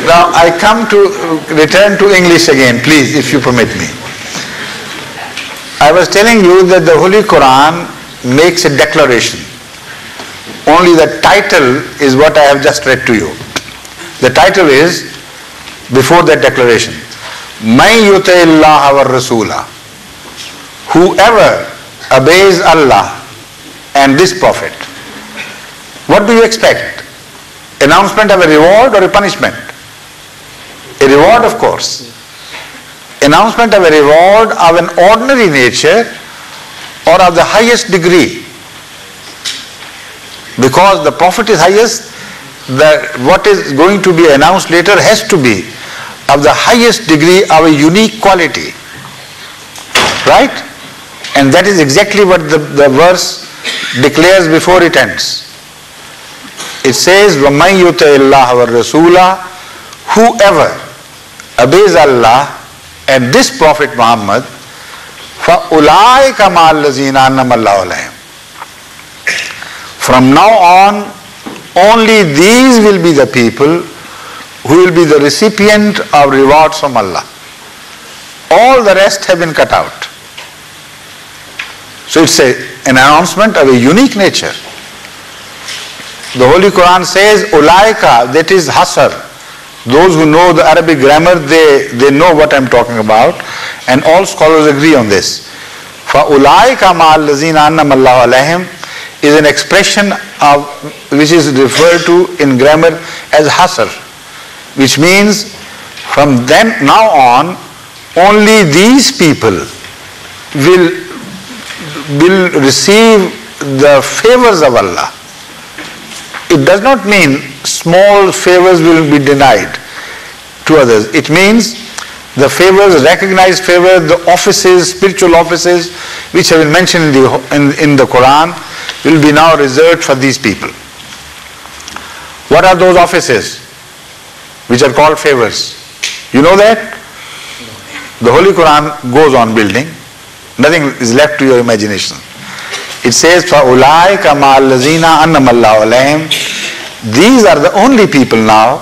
S2: Now I come to return to English again, please, if you permit me. I was telling you that the Holy Quran makes a declaration. Only the title is what I have just read to you. The title is before that declaration. مَن يُطِعِ اللَّهَ وَالرَّسُولَ. whoever obeys Allah and this Prophet, what do you expect? Announcement of a reward or a punishment? A reward, of course. Announcement of a reward of an ordinary nature or of the highest degree. Because the Prophet is highest, what is going to be announced later has to be of the highest degree of a unique quality. Right? And that is exactly what the verse declares before it ends. It says, وَمَنْ يُطِعِ اللَّهَ وَالرَّسُولَ, whoever obeys Allah and this Prophet Muhammad, فَأُولَٰئِكَ مَعَ الَّذِينَ أَنْعَمَ اللَّهُ عَلَيْهِمْ. From now on, only these will be the people who will be the recipient of rewards from Allah. All the rest have been cut out. So it's an announcement of a unique nature. The Holy Quran says, Ulaika, that is hasar. Those who know the Arabic grammar, they know what I'm talking about, and all scholars agree on this. فَأُولَٰئِكَ مَعَ الَّذِينَ أَنْعَمَ اللَّهُ عَلَيْهِمْ is an expression of which is referred to in grammar as hasar, which means from then now on only these people will receive the favors of Allah. It does not mean small favors will be denied to others. It means the favors, recognized favors, the offices, spiritual offices which have been mentioned in the Quran will be now reserved for these people. What are those offices which are called favors? You know that? The Holy Quran goes on building. Nothing is left to your imagination. It says, فَأُولَٰئِكَ مَعَ الَّذِينَ أَنْعَمَ اللَّهُ عَلَيْهِمْ. These are the only people now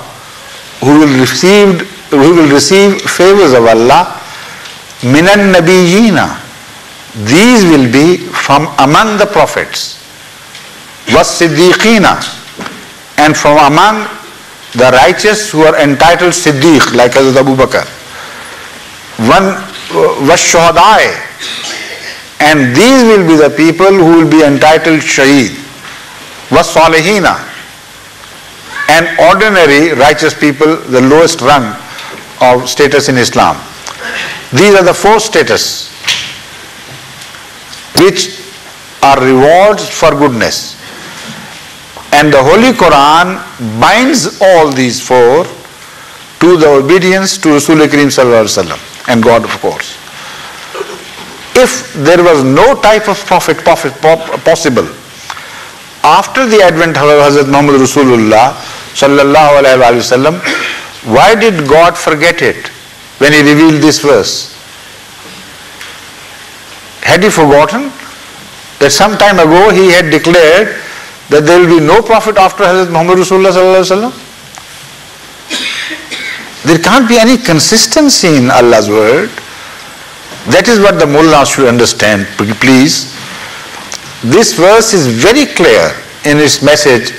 S2: who will receive favors of Allah. مِنَ النَّبِيِّينَ. These will be from among the prophets. وَالصِّدِّيقِينَ. And from among the righteous who are entitled Siddiq, like Hazrat Abu Bakr. وَالشُّهَدَاءِ. And these will be the people who will be entitled Shaheed. وَالصَّالِحِينَ. And ordinary righteous people, the lowest rung of status in Islam. These are the four status which are rewards for goodness. And the Holy Quran binds all these four to the obedience to Rasul Kareem Sallallahu Alaihi Wasallam and God, of course. If there was no type of prophet possible after the advent of Hazrat Muhammad Rasulullah Sallallahu Alaihi Wasallam, why did God forget it when He revealed this verse? Had He forgotten that some time ago He had declared that there will be no prophet after Hazrat Muhammad Rasulullah Sallallahu Alaihi Wasallam? There can't be any consistency in Allah's word. That is what the mullah should understand, please. This verse is very clear in its message.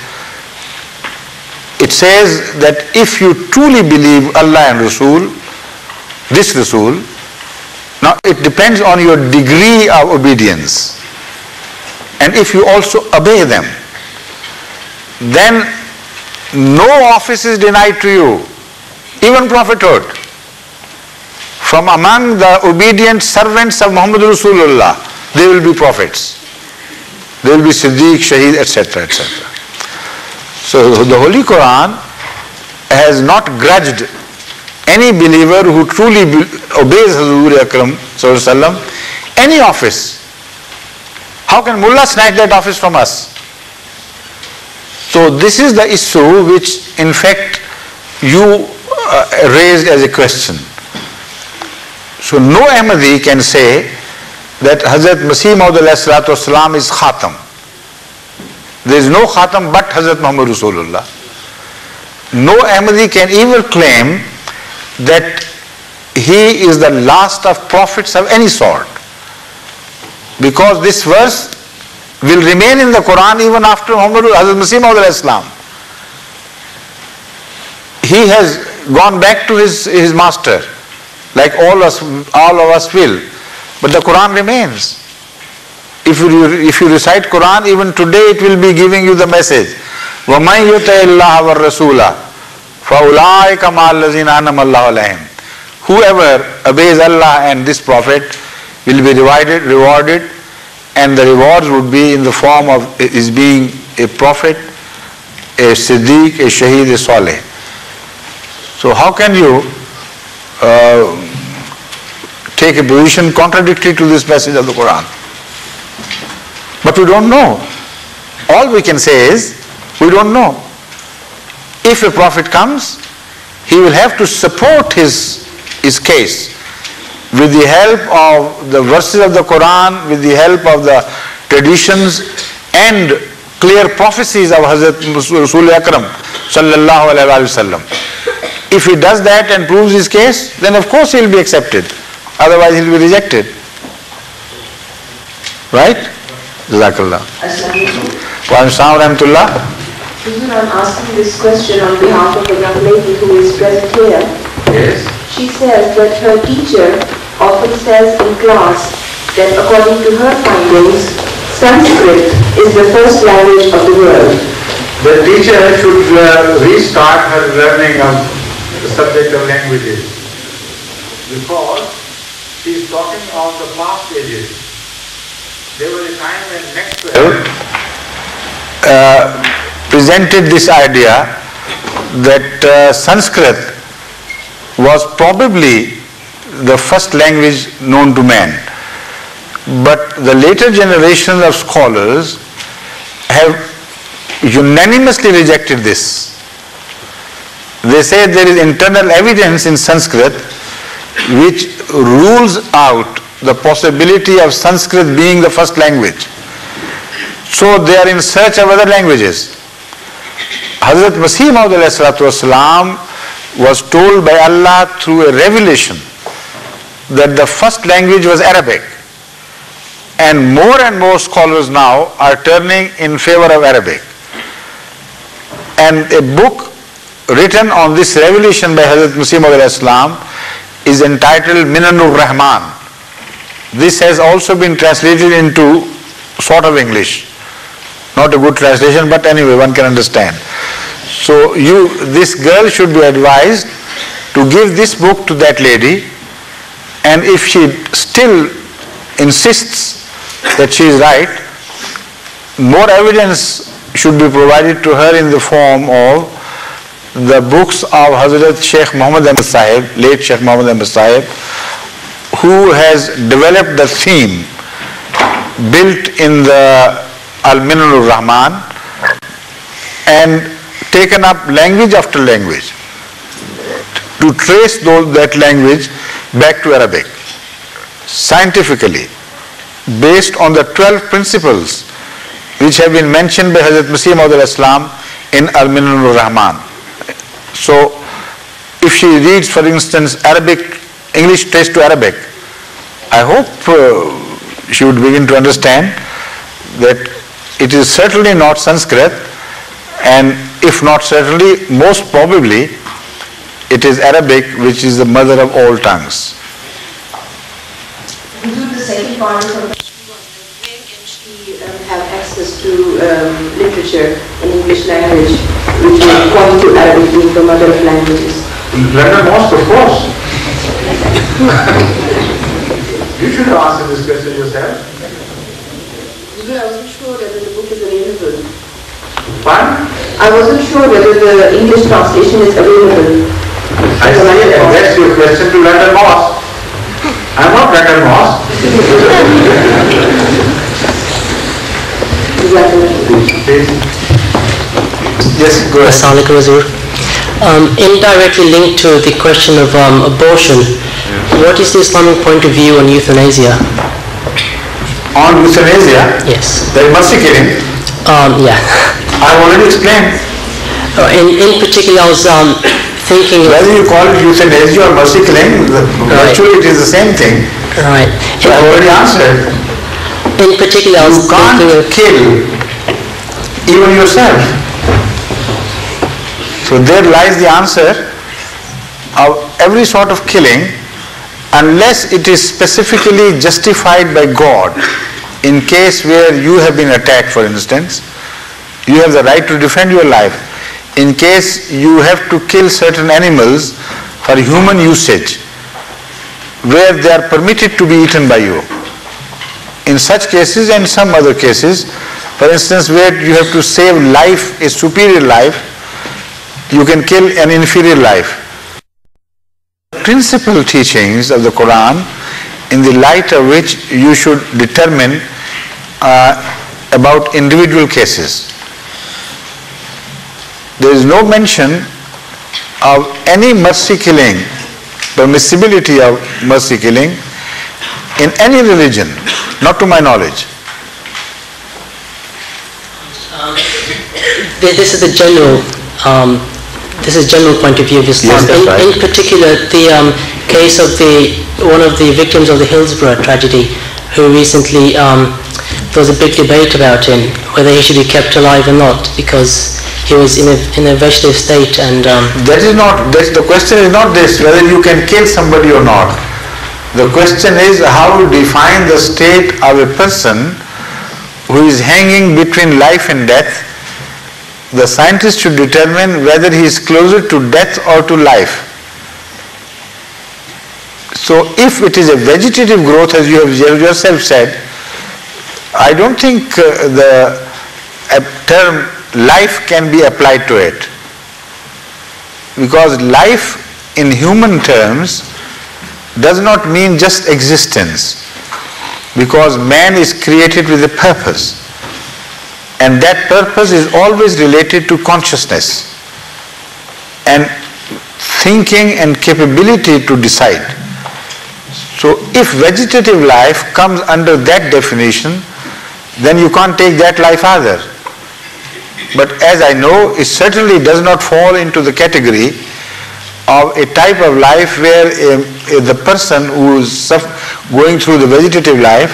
S2: It says that if you truly believe Allah and Rasul, this Rasul, now it depends on your degree of obedience. And if you also obey them, then no office is denied to you, even prophethood. From among the obedient servants of Muhammad Rasulullah, they will be prophets. They will be Siddiq, Shaheed, etc., etc. So the Holy Quran has not grudged any believer who truly obeys Hazur Akram Sallallahu Alaihi Wasallam any office. How can mullah snatch that office from us? So this is the issue which in fact you raised as a question. So no Ahmadi can say that Hazrat Masih Maud ﷺ is Khatam. There is no Khatam but Hazrat Muhammad Rasulullah. No Ahmadi can even claim that he is the last of prophets of any sort. Because this verse will remain in the Quran even after Hazrat Masih Maud ﷺ. He has gone back to his master, like all of us will. but the Quran remains. If you recite Quran, even today it will be giving you the message. وَمَنْ يُطِعِ اللَّهَ وَالرَّسُولَ فَأُولَٰئِكَ مَعَ الَّذِينَ أَنْعَمَ اللَّهُ عَلَيْهِمْ. Whoever obeys Allah and this Prophet will be rewarded, and the rewards would be in the form of his being a prophet, a siddiq, a shaheed, a saleh. So how can you take a position contradictory to this message of the Quran? But we don't know. All we can say is, we don't know. If a prophet comes, he will have to support his case with the help of the verses of the Quran, with the help of the traditions and clear prophecies of Hazrat Rasul Akram sallallahu alaihi wasallam. If he does that and proves his case, then of course he will be accepted. Otherwise he will be rejected. Right? Jazakallah. Wa alaikum rahmatullah.
S8: I'm asking this question on behalf of a young lady who is present here.
S2: Yes.
S8: She says that her teacher often says in class that according to her findings, Sanskrit is the first language of the world.
S2: The teacher should restart her learning of the subject of languages, because she is talking of the past ages. There was a time when Maxwell presented this idea that Sanskrit was probably the first language known to man. But the later generation of scholars have unanimously rejected this. They say there is internal evidence in Sanskrit which rules out the possibility of Sanskrit being the first language. So they are in search of other languages. Hazrat Masih Maud alayhi salatu wasalam was told by Allah through a revelation that the first language was Arabic. And more scholars now are turning in favor of Arabic. And a book written on this revelation by Hazrat Masih Maud alayhi salam is entitled Minanur Rahman. This has also been translated into sort of English. Not a good translation, but anyway, one can understand. So this girl should be advised to give this book to that lady, and if she still insists that she is right, more evidence should be provided to her in the form of the books of Hazrat Sheikh Muhammad Ahmad Sahib, late Sheikh Muhammad Ahmad Sahib, who has developed the theme built in the Al-Minanur Rahman and taken up language after language to trace that language back to Arabic scientifically, based on the 12 principles which have been mentioned by Hazrat Masih Maud alayhi salam in Al-Minanur Rahman. So if she reads, for instance, English traced to Arabic, I hope she would begin to understand that it is certainly not Sanskrit, and if not certainly, most probably it is Arabic, which is the mother of all tongues.
S8: The second part is where can she have access to literature in English language, which will point to Arabic being the mother of languages?
S2: London Mosque, of course. You should have answered this question yourself.
S8: I wasn't sure whether the book is available.
S2: Pardon?
S8: I wasn't sure whether the English translation is available.
S2: I say address your question to London Mosque. I'm not London Mosque. Yes, go ahead.
S9: Assalamu alaikum, Wazir. Indirectly linked to the question of abortion, what is the Islamic point of view on euthanasia?
S2: On euthanasia?
S9: Yes.
S2: There is mercy killing.
S9: Yeah.
S2: I've already explained.
S9: In particular, I was thinking...
S2: Whether you call it euthanasia or mercy killing, virtually it is the same thing.
S9: Right.
S2: So I've already answered.
S9: In particular, I was thinking of...
S2: You can't kill even yourself. So there lies the answer of every sort of killing unless it is specifically justified by God, in case where you have been attacked, for instance, you have the right to defend your life. In case you have to kill certain animals for human usage, where they are permitted to be eaten by you. In such cases and some other cases, for instance, where you have to save life, a superior life, you can kill an inferior life. Principal teachings of the Quran, in the light of which you should determine about individual cases. There is no mention of any mercy killing, permissibility of mercy killing in any religion, not to my knowledge.
S9: This is the general point of view of Islam.
S2: Yes, right.
S9: In particular, the case of one of the victims of the Hillsborough tragedy, who recently there was a big debate about him, whether he should be kept alive or not, because he was in a vegetative state, and
S2: the question is not this, whether you can kill somebody or not. The question is how to define the state of a person who is hanging between life and death. The scientist should determine whether he is closer to death or to life. So if it is a vegetative growth, as you have yourself said, I don't think the term life can be applied to it, because life in human terms does not mean just existence, because man is created with a purpose, and that purpose is always related to consciousness and thinking and capability to decide. So if vegetative life comes under that definition, then you can't take that life either. But as I know, it certainly does not fall into the category of a type of life where the person who is going through the vegetative life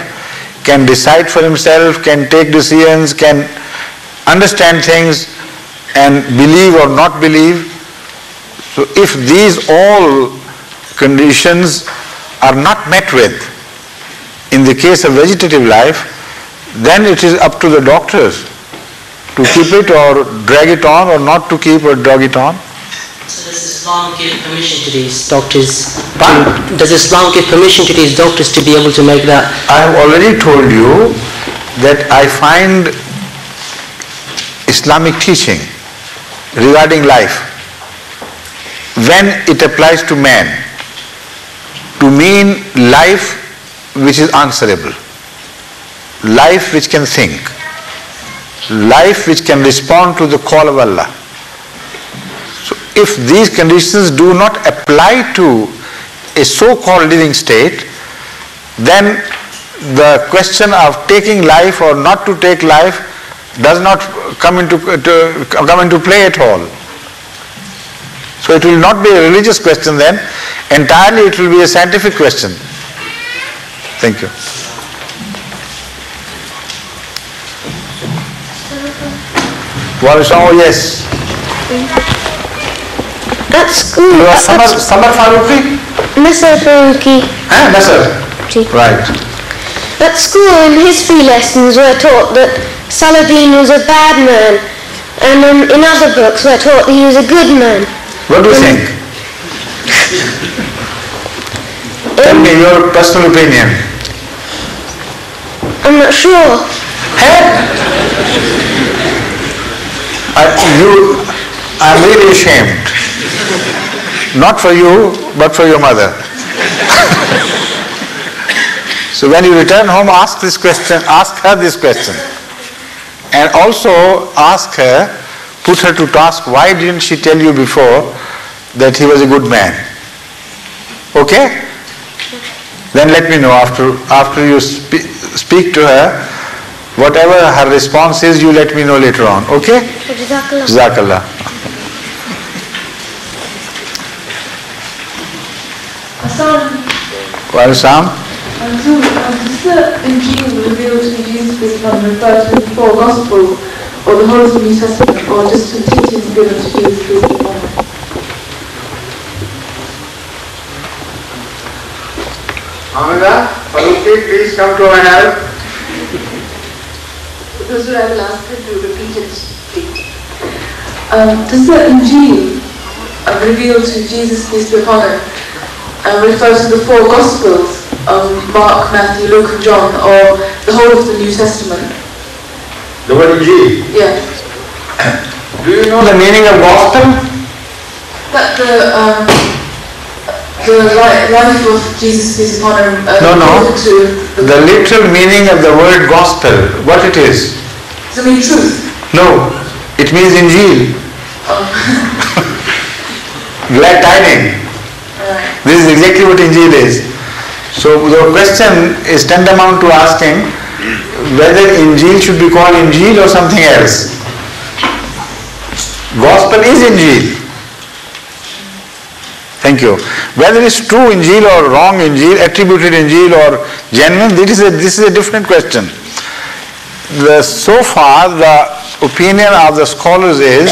S2: can decide for himself, can take decisions, can understand things and believe or not believe. So if these all conditions are not met with in the case of vegetative life, then it is up to the doctors to keep it or drag it on, or not to keep or drag it on.
S9: So does Islam give permission to these doctors? Does Islam give permission to these doctors to be able to make that?
S2: I have already told you that I find Islamic teaching regarding life, when it applies to man, to mean life which is answerable, life which can think, life which can respond to the call of Allah. So if these conditions do not apply to a so-called living state, then the question of taking life or not to take life does not come into play at all. So it will not be a religious question then, entirely it will be a scientific question. Thank you. Oh yes.
S5: At school.
S2: You are Samar Farooqi?
S5: Nasser Farooqi.
S2: Nasser. Right.
S5: At school in history lessons we're taught that Saladin was a bad man, and in other books we're taught that he was a good man.
S2: What do you think? Tell me your personal opinion.
S5: I'm not sure.
S2: I'm really ashamed. Not for you, but for your mother. So when you return home, ask her this question. And also ask her, put her to task, why didn't she tell you before that he was a good man? Okay? Then let me know after you speak to her. Whatever her response is, you let me know later on. Okay?
S5: Jazakallah.
S2: Jazakallah. Welcome.
S8: Does the Injil revealed to be used for Islam refer to the four Gospels or the whole of the New Testament, or just to the teachings given to Jews through the Quran?
S2: Amanda, Faruqi, please come to our help.
S8: Those who I will ask her to repeat it, please. Does the Injil revealed to Jesus, peace be upon him, refer to the four Gospels of Mark, Matthew, Luke and John, or the whole of the New Testament?
S2: The word Injil?
S8: Yeah.
S2: Do you know the meaning of gospel?
S8: That the life of Jesus, peace upon him,
S2: No. The literal meaning of the word gospel, what it is?
S8: Does it mean truth?
S2: No, it means Injil. Glad tiding.
S8: Right.
S2: This is exactly what Injil is. So the question is tantamount to asking whether Injil should be called Injil or something else. Gospel is Injil. Thank you. Whether it's true Injil or wrong Injil, attributed Injil or genuine, this is a different question. So far the opinion of the scholars is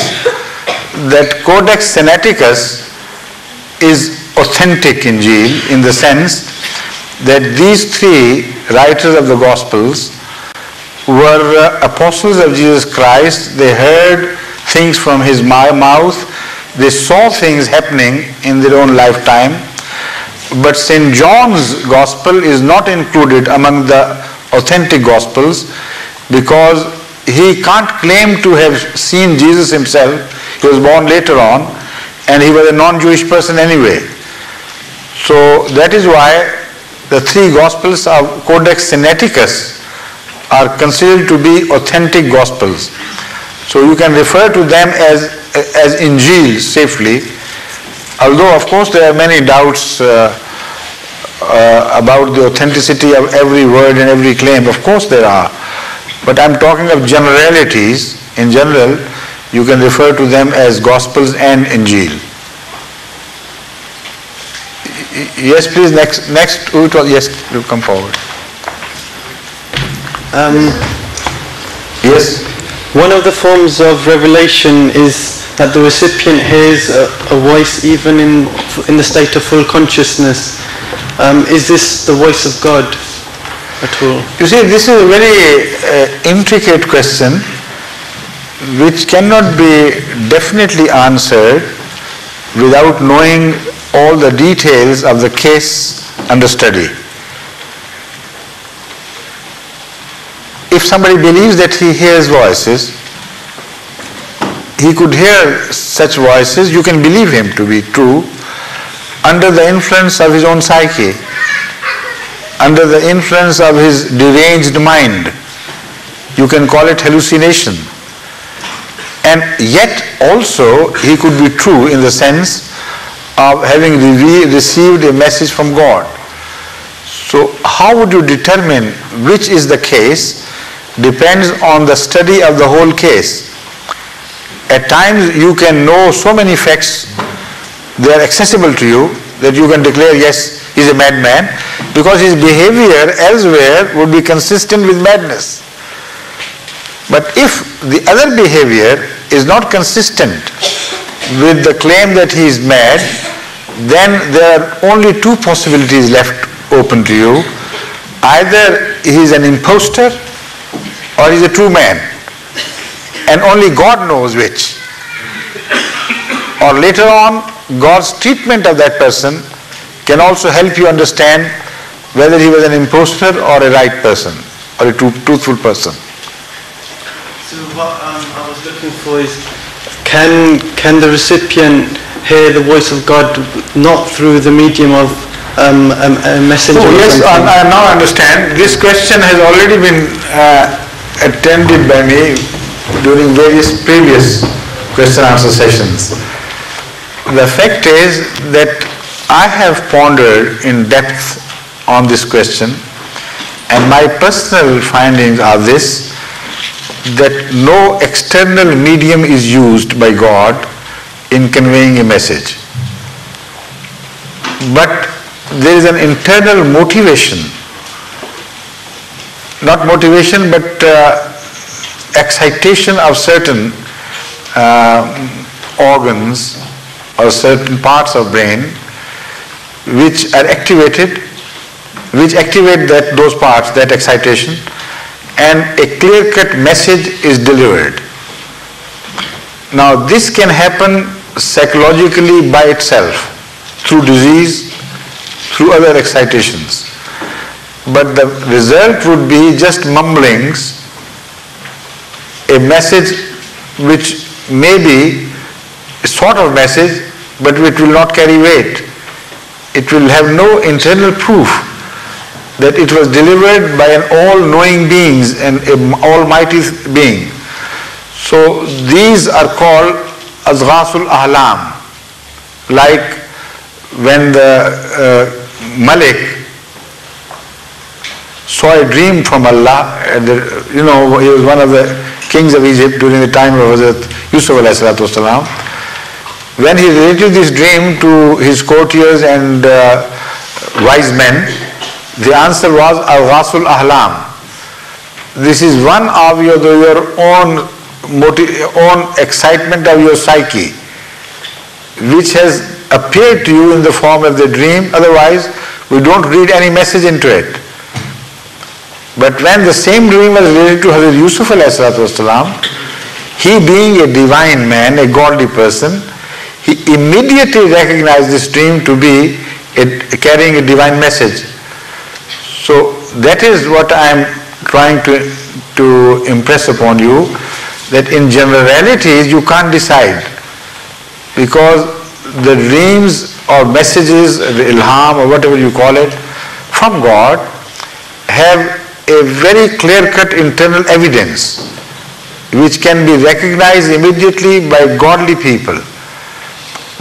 S2: that Codex Sinaiticus is authentic Injil in the sense that these three writers of the Gospels were apostles of Jesus Christ. They heard things from his mouth. They saw things happening in their own lifetime. But St. John's Gospel is not included among the authentic Gospels because he can't claim to have seen Jesus himself. He was born later on and he was a non-Jewish person anyway. So that is why the three Gospels of Codex Sinaiticus are considered to be authentic Gospels. So you can refer to them as Injil safely, although of course there are many doubts about the authenticity of every word and every claim. Of course there are. But I'm talking of generalities. In general, you can refer to them as Gospels and Injil. Yes, please, next, yes, you come forward. Yes?
S10: One of the forms of revelation is that the recipient hears a voice even in the state of full consciousness. Is this the voice of God at all?
S2: You see, this is a very intricate question which cannot be definitely answered without knowing all the details of the case under study. If somebody believes that he hears voices, he could hear such voices, you can believe him to be true under the influence of his own psyche, under the influence of his deranged mind. You can call it hallucination. And yet also he could be true in the sense of having received a message from God. So how would you determine which is the case? Depends on the study of the whole case. At times you can know so many facts, they are accessible to you, that you can declare, yes, he is a madman, because his behavior elsewhere would be consistent with madness. But if the other behavior is not consistent with the claim that he is mad, then there are only two possibilities left open to you. Either he is an impostor or he is a true man, and only God knows which. Or later on, God's treatment of that person can also help you understand whether he was an impostor or a right person or a truthful person.
S10: So what I was looking for is, can the recipient hear the voice of God not through the medium of a messenger?
S2: Oh yes, I now understand. This question has already been attended by me during various previous question answer sessions. The fact is that I have pondered in depth on this question, and my personal findings are this: that no external medium is used by God in conveying a message, but there is an internal motivation, not motivation but excitation of certain organs or certain parts of brain which are activated which activate those parts, that excitation, and a clear-cut message is delivered. Now this can happen psychologically by itself, through disease, through other excitations. But the result would be just mumblings, a message which may be a sort of message, but it will not carry weight. It will have no internal proof that it was delivered by an all-knowing being and an almighty being. So these are called Azghasul Ahlam. Like when the Malik saw a dream from Allah, he was one of the kings of Egypt during the time of Hazrat Yusuf alayhi salatu wasalam. When he related this dream to his courtiers and wise men, the answer was Azghasul Ahlam. This is one of your own excitement of your psyche, which has appeared to you in the form of the dream. Otherwise, we don't read any message into it. But when the same dream was related to Hazrat Yusuf alayhi salatu wasalam, he being a divine man, a godly person, he immediately recognized this dream to be carrying a divine message. So that is what I am trying to impress upon you, that in generalities you can't decide, because the dreams or messages, the ilham or whatever you call it, from God have a very clear-cut internal evidence which can be recognized immediately by godly people.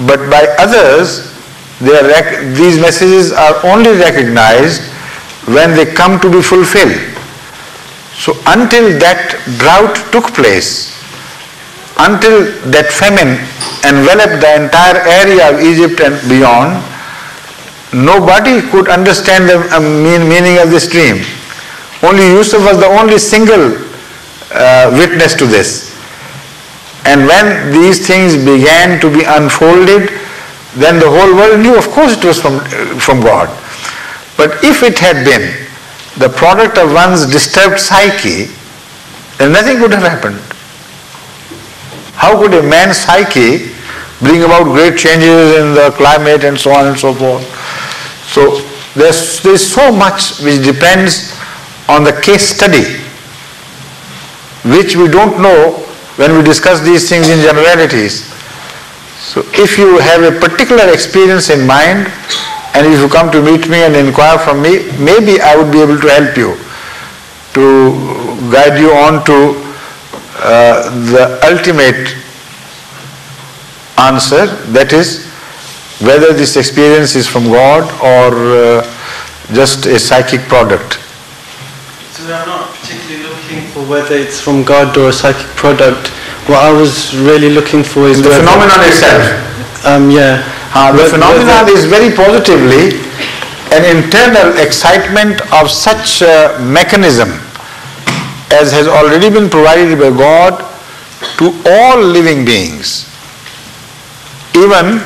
S2: But by others, these messages are only recognized when they come to be fulfilled. So until that drought took place, until that famine enveloped the entire area of Egypt and beyond, nobody could understand the meaning of this dream. Only Yusuf was the only single witness to this. And when these things began to be unfolded, then the whole world knew, of course, it was from God. But if it had been the product of one's disturbed psyche, then nothing could have happened. How could a man's psyche bring about great changes in the climate and so on and so forth? So there's so much which depends on the case study, which we don't know when we discuss these things in generalities. So if you have a particular experience in mind, and if you come to meet me and inquire from me, maybe I would be able to help you, to guide you on to the ultimate answer, that is, whether this experience is from God or just a psychic product.
S10: So we are not particularly looking for whether it's from God or a psychic product. What I was really looking for is
S2: the phenomenon itself. The phenomenon is very positively an internal excitement of such a mechanism as has already been provided by God to all living beings. Even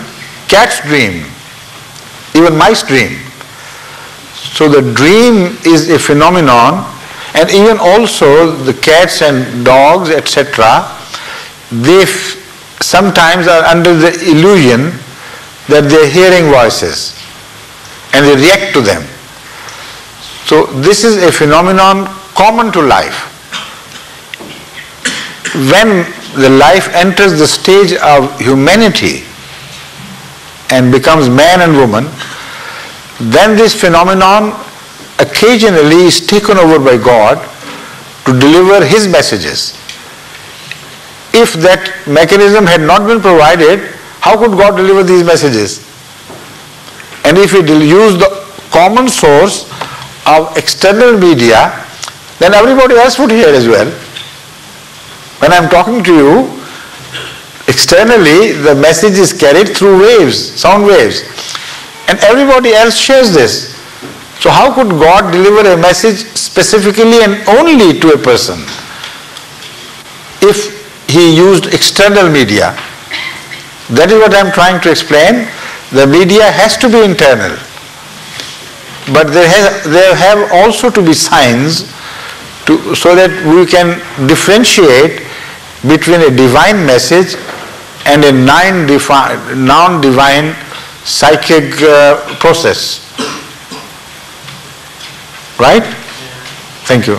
S2: cats dream, even mice dream. So the dream is a phenomenon, and even also the cats and dogs, etc., they sometimes are under the illusion that they are hearing voices and they react to them. So this is a phenomenon common to life. When the life enters the stage of humanity and becomes man and woman, then this phenomenon occasionally is taken over by God to deliver His messages. If that mechanism had not been provided, how could God deliver these messages? And if He used the common source of external media, then everybody else would hear as well. When I am talking to you, externally the message is carried through waves, sound waves, and everybody else shares this. So how could God deliver a message specifically and only to a person if He used external media? That is what I am trying to explain. The media has to be internal. but there have also to be signs so that we can differentiate between a divine message and a non-divine psychic process. Right? Thank you.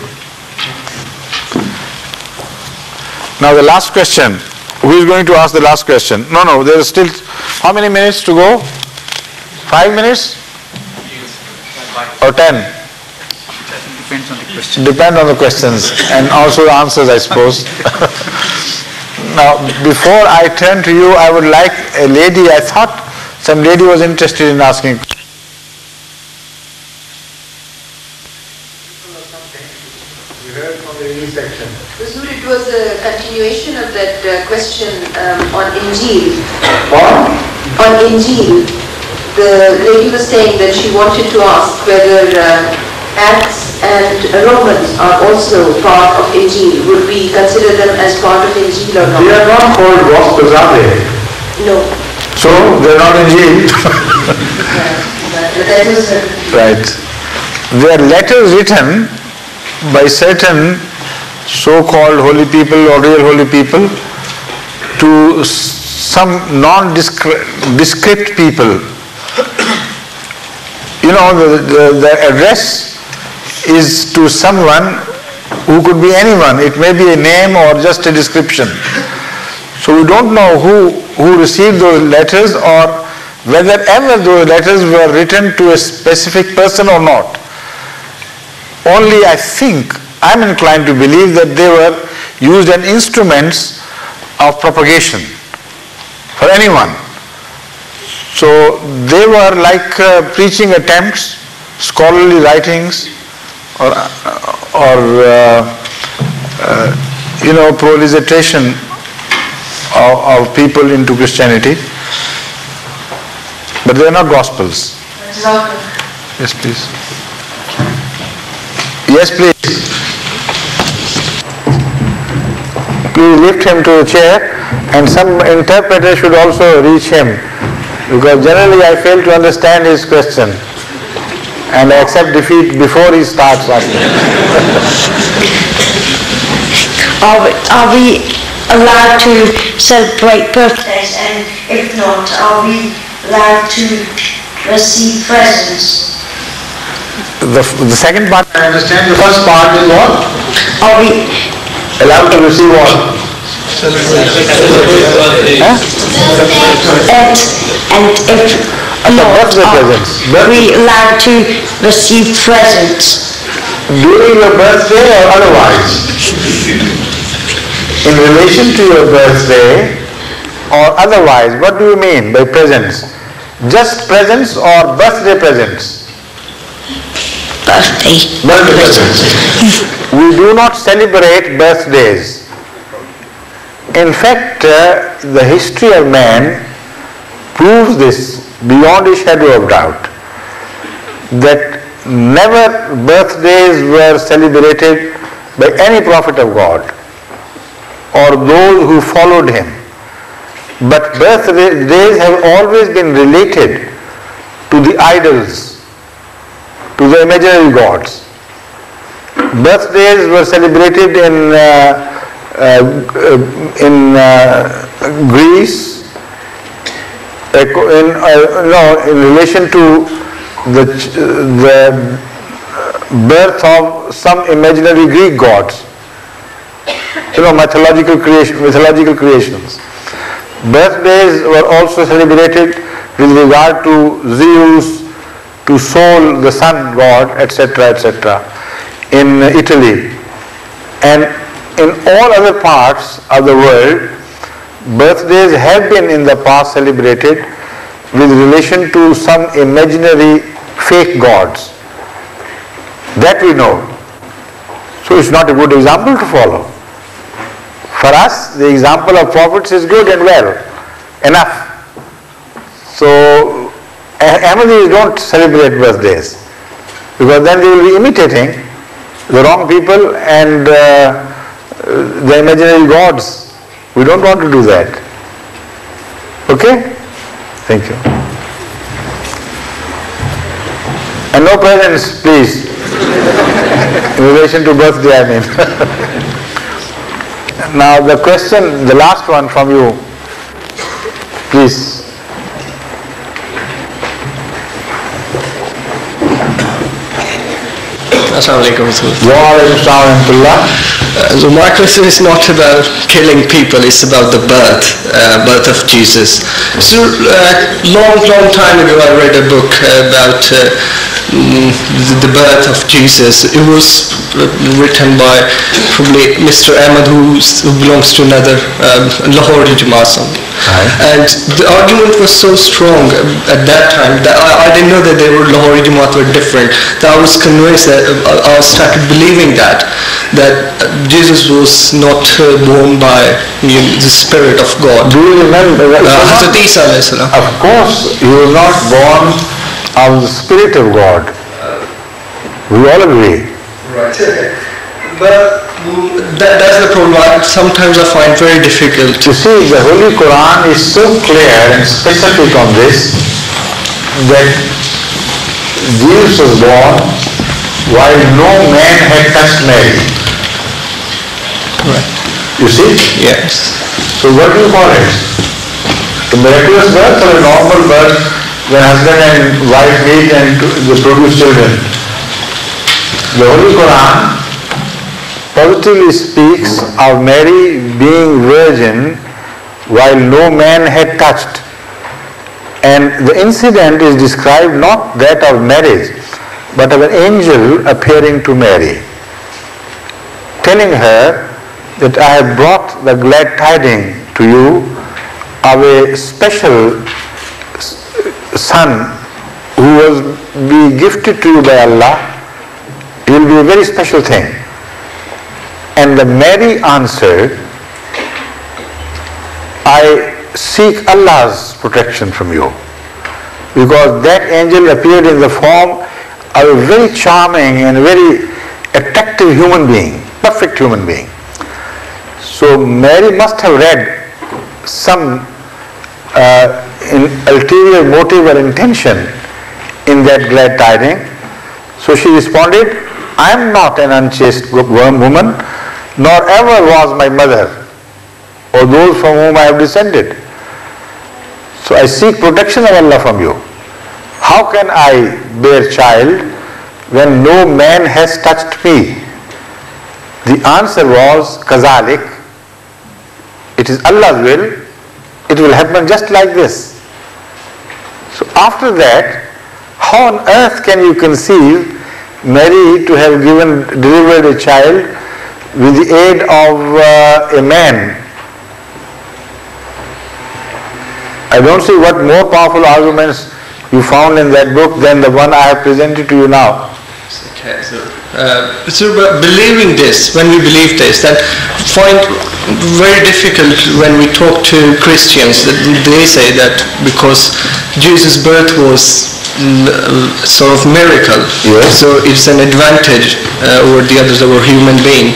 S2: Now the last question. Who is going to ask the last question? No, there is still, how many minutes to go? 5 minutes? Or 10?
S11: Depends on the question.
S2: Depend on the questions and also the answers, I suppose. Now, before I turn to you, I would like a lady, I thought some lady was interested in asking. You heard from the E section.
S8: It was a continuation of that question on Injil.
S2: What?
S8: On Injil, the lady was saying that she wanted to ask whether Acts and Romans are also part of Injil. Would we consider them as part of Injil or not?
S2: They are not called Gospels, are they?
S8: No.
S2: So, they are not Injil. Right. They are letters written by certain so-called holy people or real holy people to some non-descript people. You know, the address is to someone who could be anyone. It may be a name or just a description. So we don't know who received those letters or whether ever those letters were written to a specific person or not. Only I'm inclined to believe that they were used as instruments of propagation for anyone. So they were like preaching attempts, scholarly writings, or proliferation of people into Christianity. But they are not Gospels. Yes, please. Yes, please. Please lift him to the chair, and some interpreter should also reach him, because generally I fail to understand his question and I accept defeat before he starts asking.
S5: Are we allowed to celebrate birthdays, and if not, are we allowed to receive presents?
S2: The second part I understand. The first part is what?
S5: Are we
S2: allowed to receive what?
S5: And if not, are we allowed to receive presents?
S2: During your birthday or otherwise? In relation to your birthday or otherwise, what do you mean by presents? Just presents or birthday presents?
S5: Birthday
S2: presents. We do not celebrate birthdays. In fact, the history of man proves this beyond a shadow of doubt, that never birthdays were celebrated by any prophet of God or those who followed him. But birthdays have always been related to the idols, to the imaginary gods. Birthdays were celebrated in Greece, in relation to the birth of some imaginary Greek gods. Mythological creations. Birthdays were also celebrated with regard to Zeus, to Sol, the sun god, etc., etc., in Italy. And in all other parts of the world, birthdays have been in the past celebrated with relation to some imaginary fake gods. That we know. So it's not a good example to follow. For us, the example of prophets is good and well, enough. So Ahmadis don't celebrate birthdays, because then they will be imitating the wrong people and the imaginary gods. We don't want to do that. Okay? Thank you. And no presents, please. In relation to birthday, I mean. Now the question, the last one from you, please.
S12: Assalamualaikum.
S2: So
S12: my question is not about killing people, it's about the birth of Jesus. So long time ago I read a book about the birth of Jesus. It was written by probably Mr. Ahmad, who belongs to another Lahori Jamaat. And the argument was so strong at that time that I didn't know that they were Lahori Jamaat were different. That I was convinced that I started believing that Jesus was not born by the Spirit of God.
S2: Do you remember?
S12: Hazrat Isa alayhi salam.
S2: Of course, he was not born of the Spirit of God. We all agree.
S12: Right. But that's the problem. Sometimes I find very difficult.
S2: You see, the Holy Quran is so clear and specific on this that Jesus was born while no man had touched Mary.
S12: Right.
S2: You see?
S12: Yes.
S2: So what do you call it? A miraculous birth or a normal birth when husband and wife meet and they produce children? The Holy Quran positively speaks of Mary being virgin while no man had touched. And the incident is described not that of marriage, but of an angel appearing to Mary, telling her that I have brought the glad tidings to you of a special son who will be gifted to you by Allah. He will be a very special thing. And the Mary answered, I seek Allah's protection from you, because that angel appeared in the form of a very charming and very attractive human being, perfect human being. So Mary must have read some ulterior motive or intention in that glad tiding. So she responded, I am not an unchaste woman, nor ever was my mother or those from whom I have descended. So I seek protection of Allah from you. How can I bear child when no man has touched me? The answer was, Kazalik. It is Allah's will. It will happen just like this. So after that, how on earth can you conceive Mary to have delivered a child with the aid of a man? I don't see what more powerful arguments you found in that book than the one I have presented to you now.
S12: Okay, so believing this, when we believe this, then find very difficult when we talk to Christians that they say that because Jesus' birth was sort of miracle,
S2: yes,
S12: so it's an advantage over the others that were human being.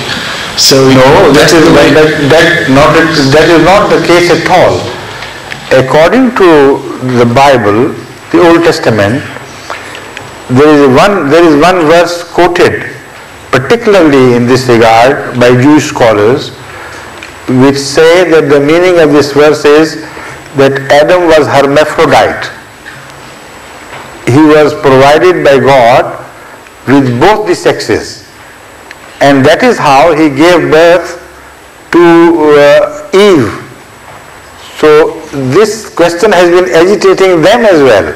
S12: So
S2: no, that is not the case at all. According to the Bible, the Old Testament, there is one verse quoted particularly in this regard by Jewish scholars, which say that the meaning of this verse is that Adam was hermaphrodite. He was provided by God with both the sexes, and that is how he gave birth to Eve. So this question has been agitating them as well.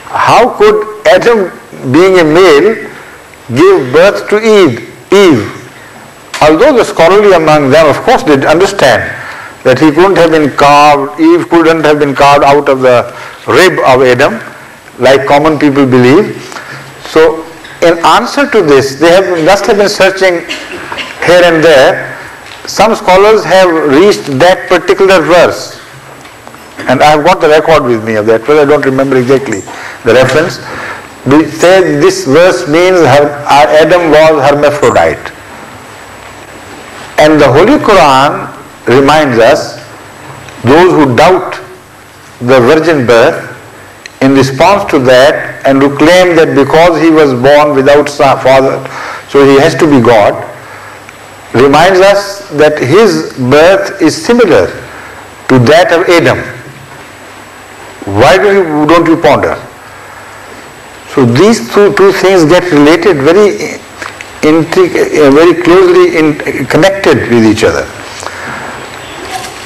S2: How could Adam, being a male, give birth to Eve? Although the scholarly among them, of course, did understand that he couldn't have been carved, Eve couldn't have been carved out of the rib of Adam, like common people believe. So in answer to this, they must have been searching here and there. Some scholars have reached that particular verse, and I have got the record with me of that verse. I don't remember exactly the reference. They say this verse means Adam was hermaphrodite. And the Holy Quran reminds us, those who doubt the virgin birth, in response to that and to claim that because he was born without father, so he has to be God, reminds us that his birth is similar to that of Adam. Why don't you ponder? So these two things get related very closely connected with each other.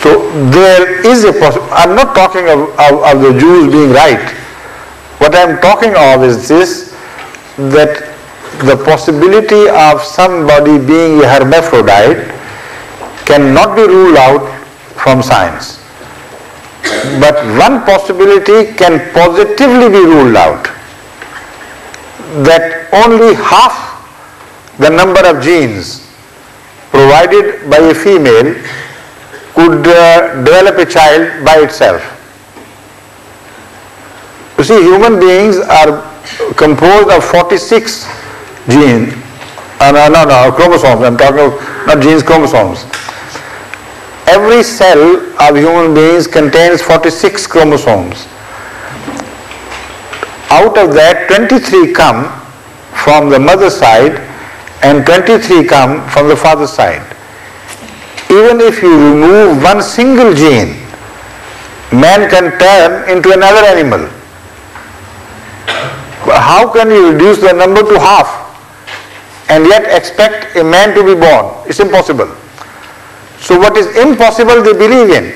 S2: So there is a possibility. I'm not talking of the Jews being right. What I'm talking of is this, that the possibility of somebody being a hermaphrodite cannot be ruled out from science. But one possibility can positively be ruled out, that only half the number of genes provided by a female could develop a child by itself. You see, human beings are composed of 46 genes, chromosomes. I'm talking of not genes, chromosomes. Every cell of human beings contains 46 chromosomes. Out of that, 23 come from the mother's side and 23 come from the father's side. Even if you remove one single gene, man can turn into another animal. How can you reduce the number to half and yet expect a man to be born? It's impossible. So what is impossible they believe in.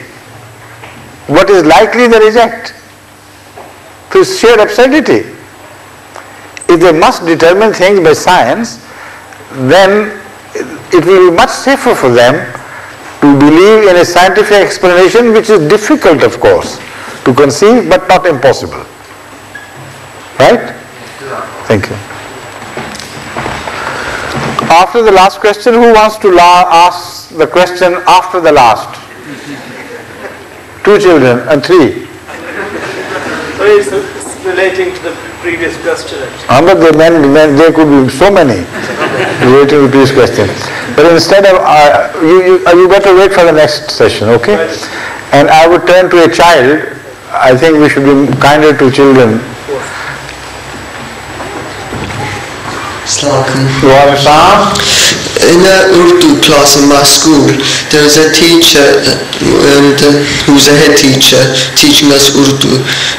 S2: What is likely they reject. So it's sheer absurdity. If they must determine things by science, then it will be much safer for them to believe in a scientific explanation, which is difficult, of course, to conceive, but not impossible. Right? Thank you. After the last question, who wants to ask the question after the last? 2 children and 3.
S13: It's relating to the previous question.
S2: But there could be so many relating to the previous question. But instead of, you better wait for the next session, okay? And I would turn to a child. I think we should be kinder to children.
S12: In the Urdu class in my school, there is a teacher who's a head teacher teaching us Urdu.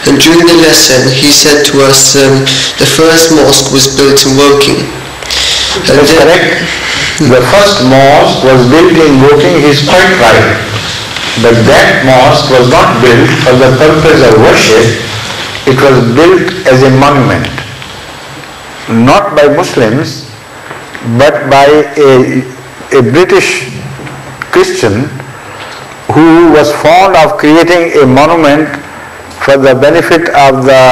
S12: And during the lesson, he said to us, the first mosque was built in Woking.
S2: That's correct. The first mosque was built in Woking. He's quite right. But that mosque was not built for the purpose of worship. It was built as a monument. Not by Muslims, but by a British Christian who was fond of creating a monument for the benefit of the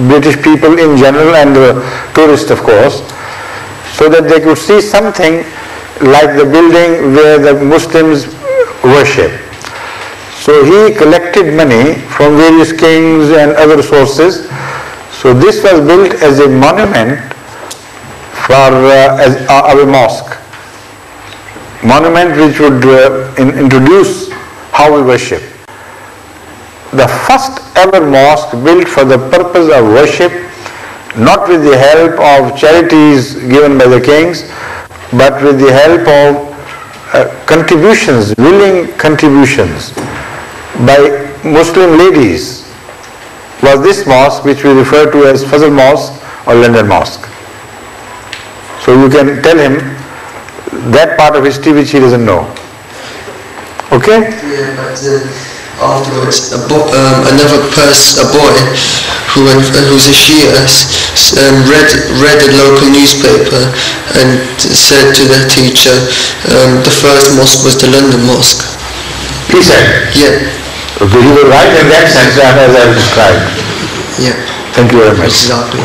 S2: British people in general and the tourists, of course, so that they could see something like the building where the Muslims worship. So he collected money from various kings and other sources. So this was built as a monument for a mosque. Monument which would introduce how we worship. The first ever mosque built for the purpose of worship, not with the help of charities given by the kings, but with the help of contributions, willing contributions by Muslim ladies, was this mosque which we refer to as Fazl Mosque or London Mosque. So you can tell him that part of history which he doesn't know. Okay?
S12: Yeah, but afterwards, another person, a boy who's a Shia, read a local newspaper and said to the teacher, the first mosque was the London Mosque.
S2: He said?
S12: Yeah.
S2: Okay, you were right in that sense as I have described.
S12: Yeah.
S2: Thank you very much.
S12: Exactly.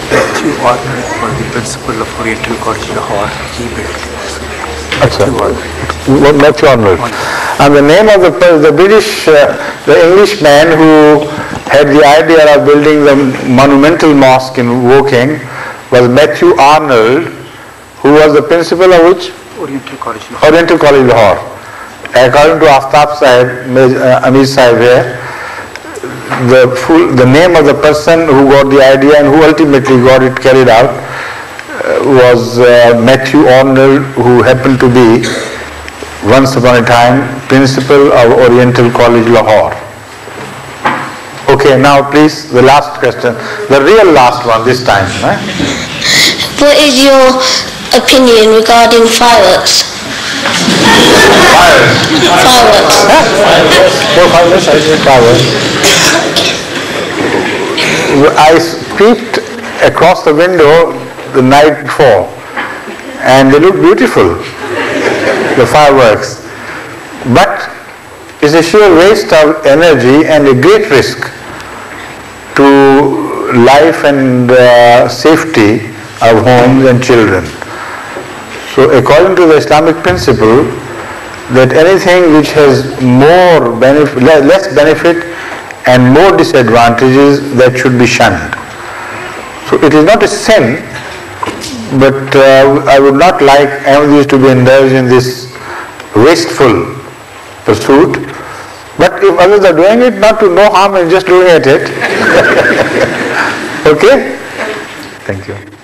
S11: Matthew Arnold was the principal of Oriental College Lahore. He built it.
S2: Matthew Arnold. And the name of the British, the Englishman who had the idea of building the monumental mosque in Woking was Matthew Arnold, who was the principal of which?
S11: Oriental College Lahore.
S2: Oriental College Lahore. according to Aftab Sahib, Amir Sahib here, the name of the person who got the idea and who ultimately got it carried out was Matthew Arnold, who happened to be once upon a time principal of Oriental College, Lahore. Okay, now please, the last question, the real last one this time.
S5: What is your opinion regarding fireworks?
S2: Fireworks. I peeped across the window the night before and they look beautiful, the fireworks. But it's a sheer waste of energy and a great risk to life and safety of homes and children. So according to the Islamic principle that anything which has less benefit and more disadvantages, that should be shunned. So it is not a sin, but I would not like Ahmadis to be indulged in this wasteful pursuit. But if others are doing it, not to no harm in just doing it. Okay? Thank you.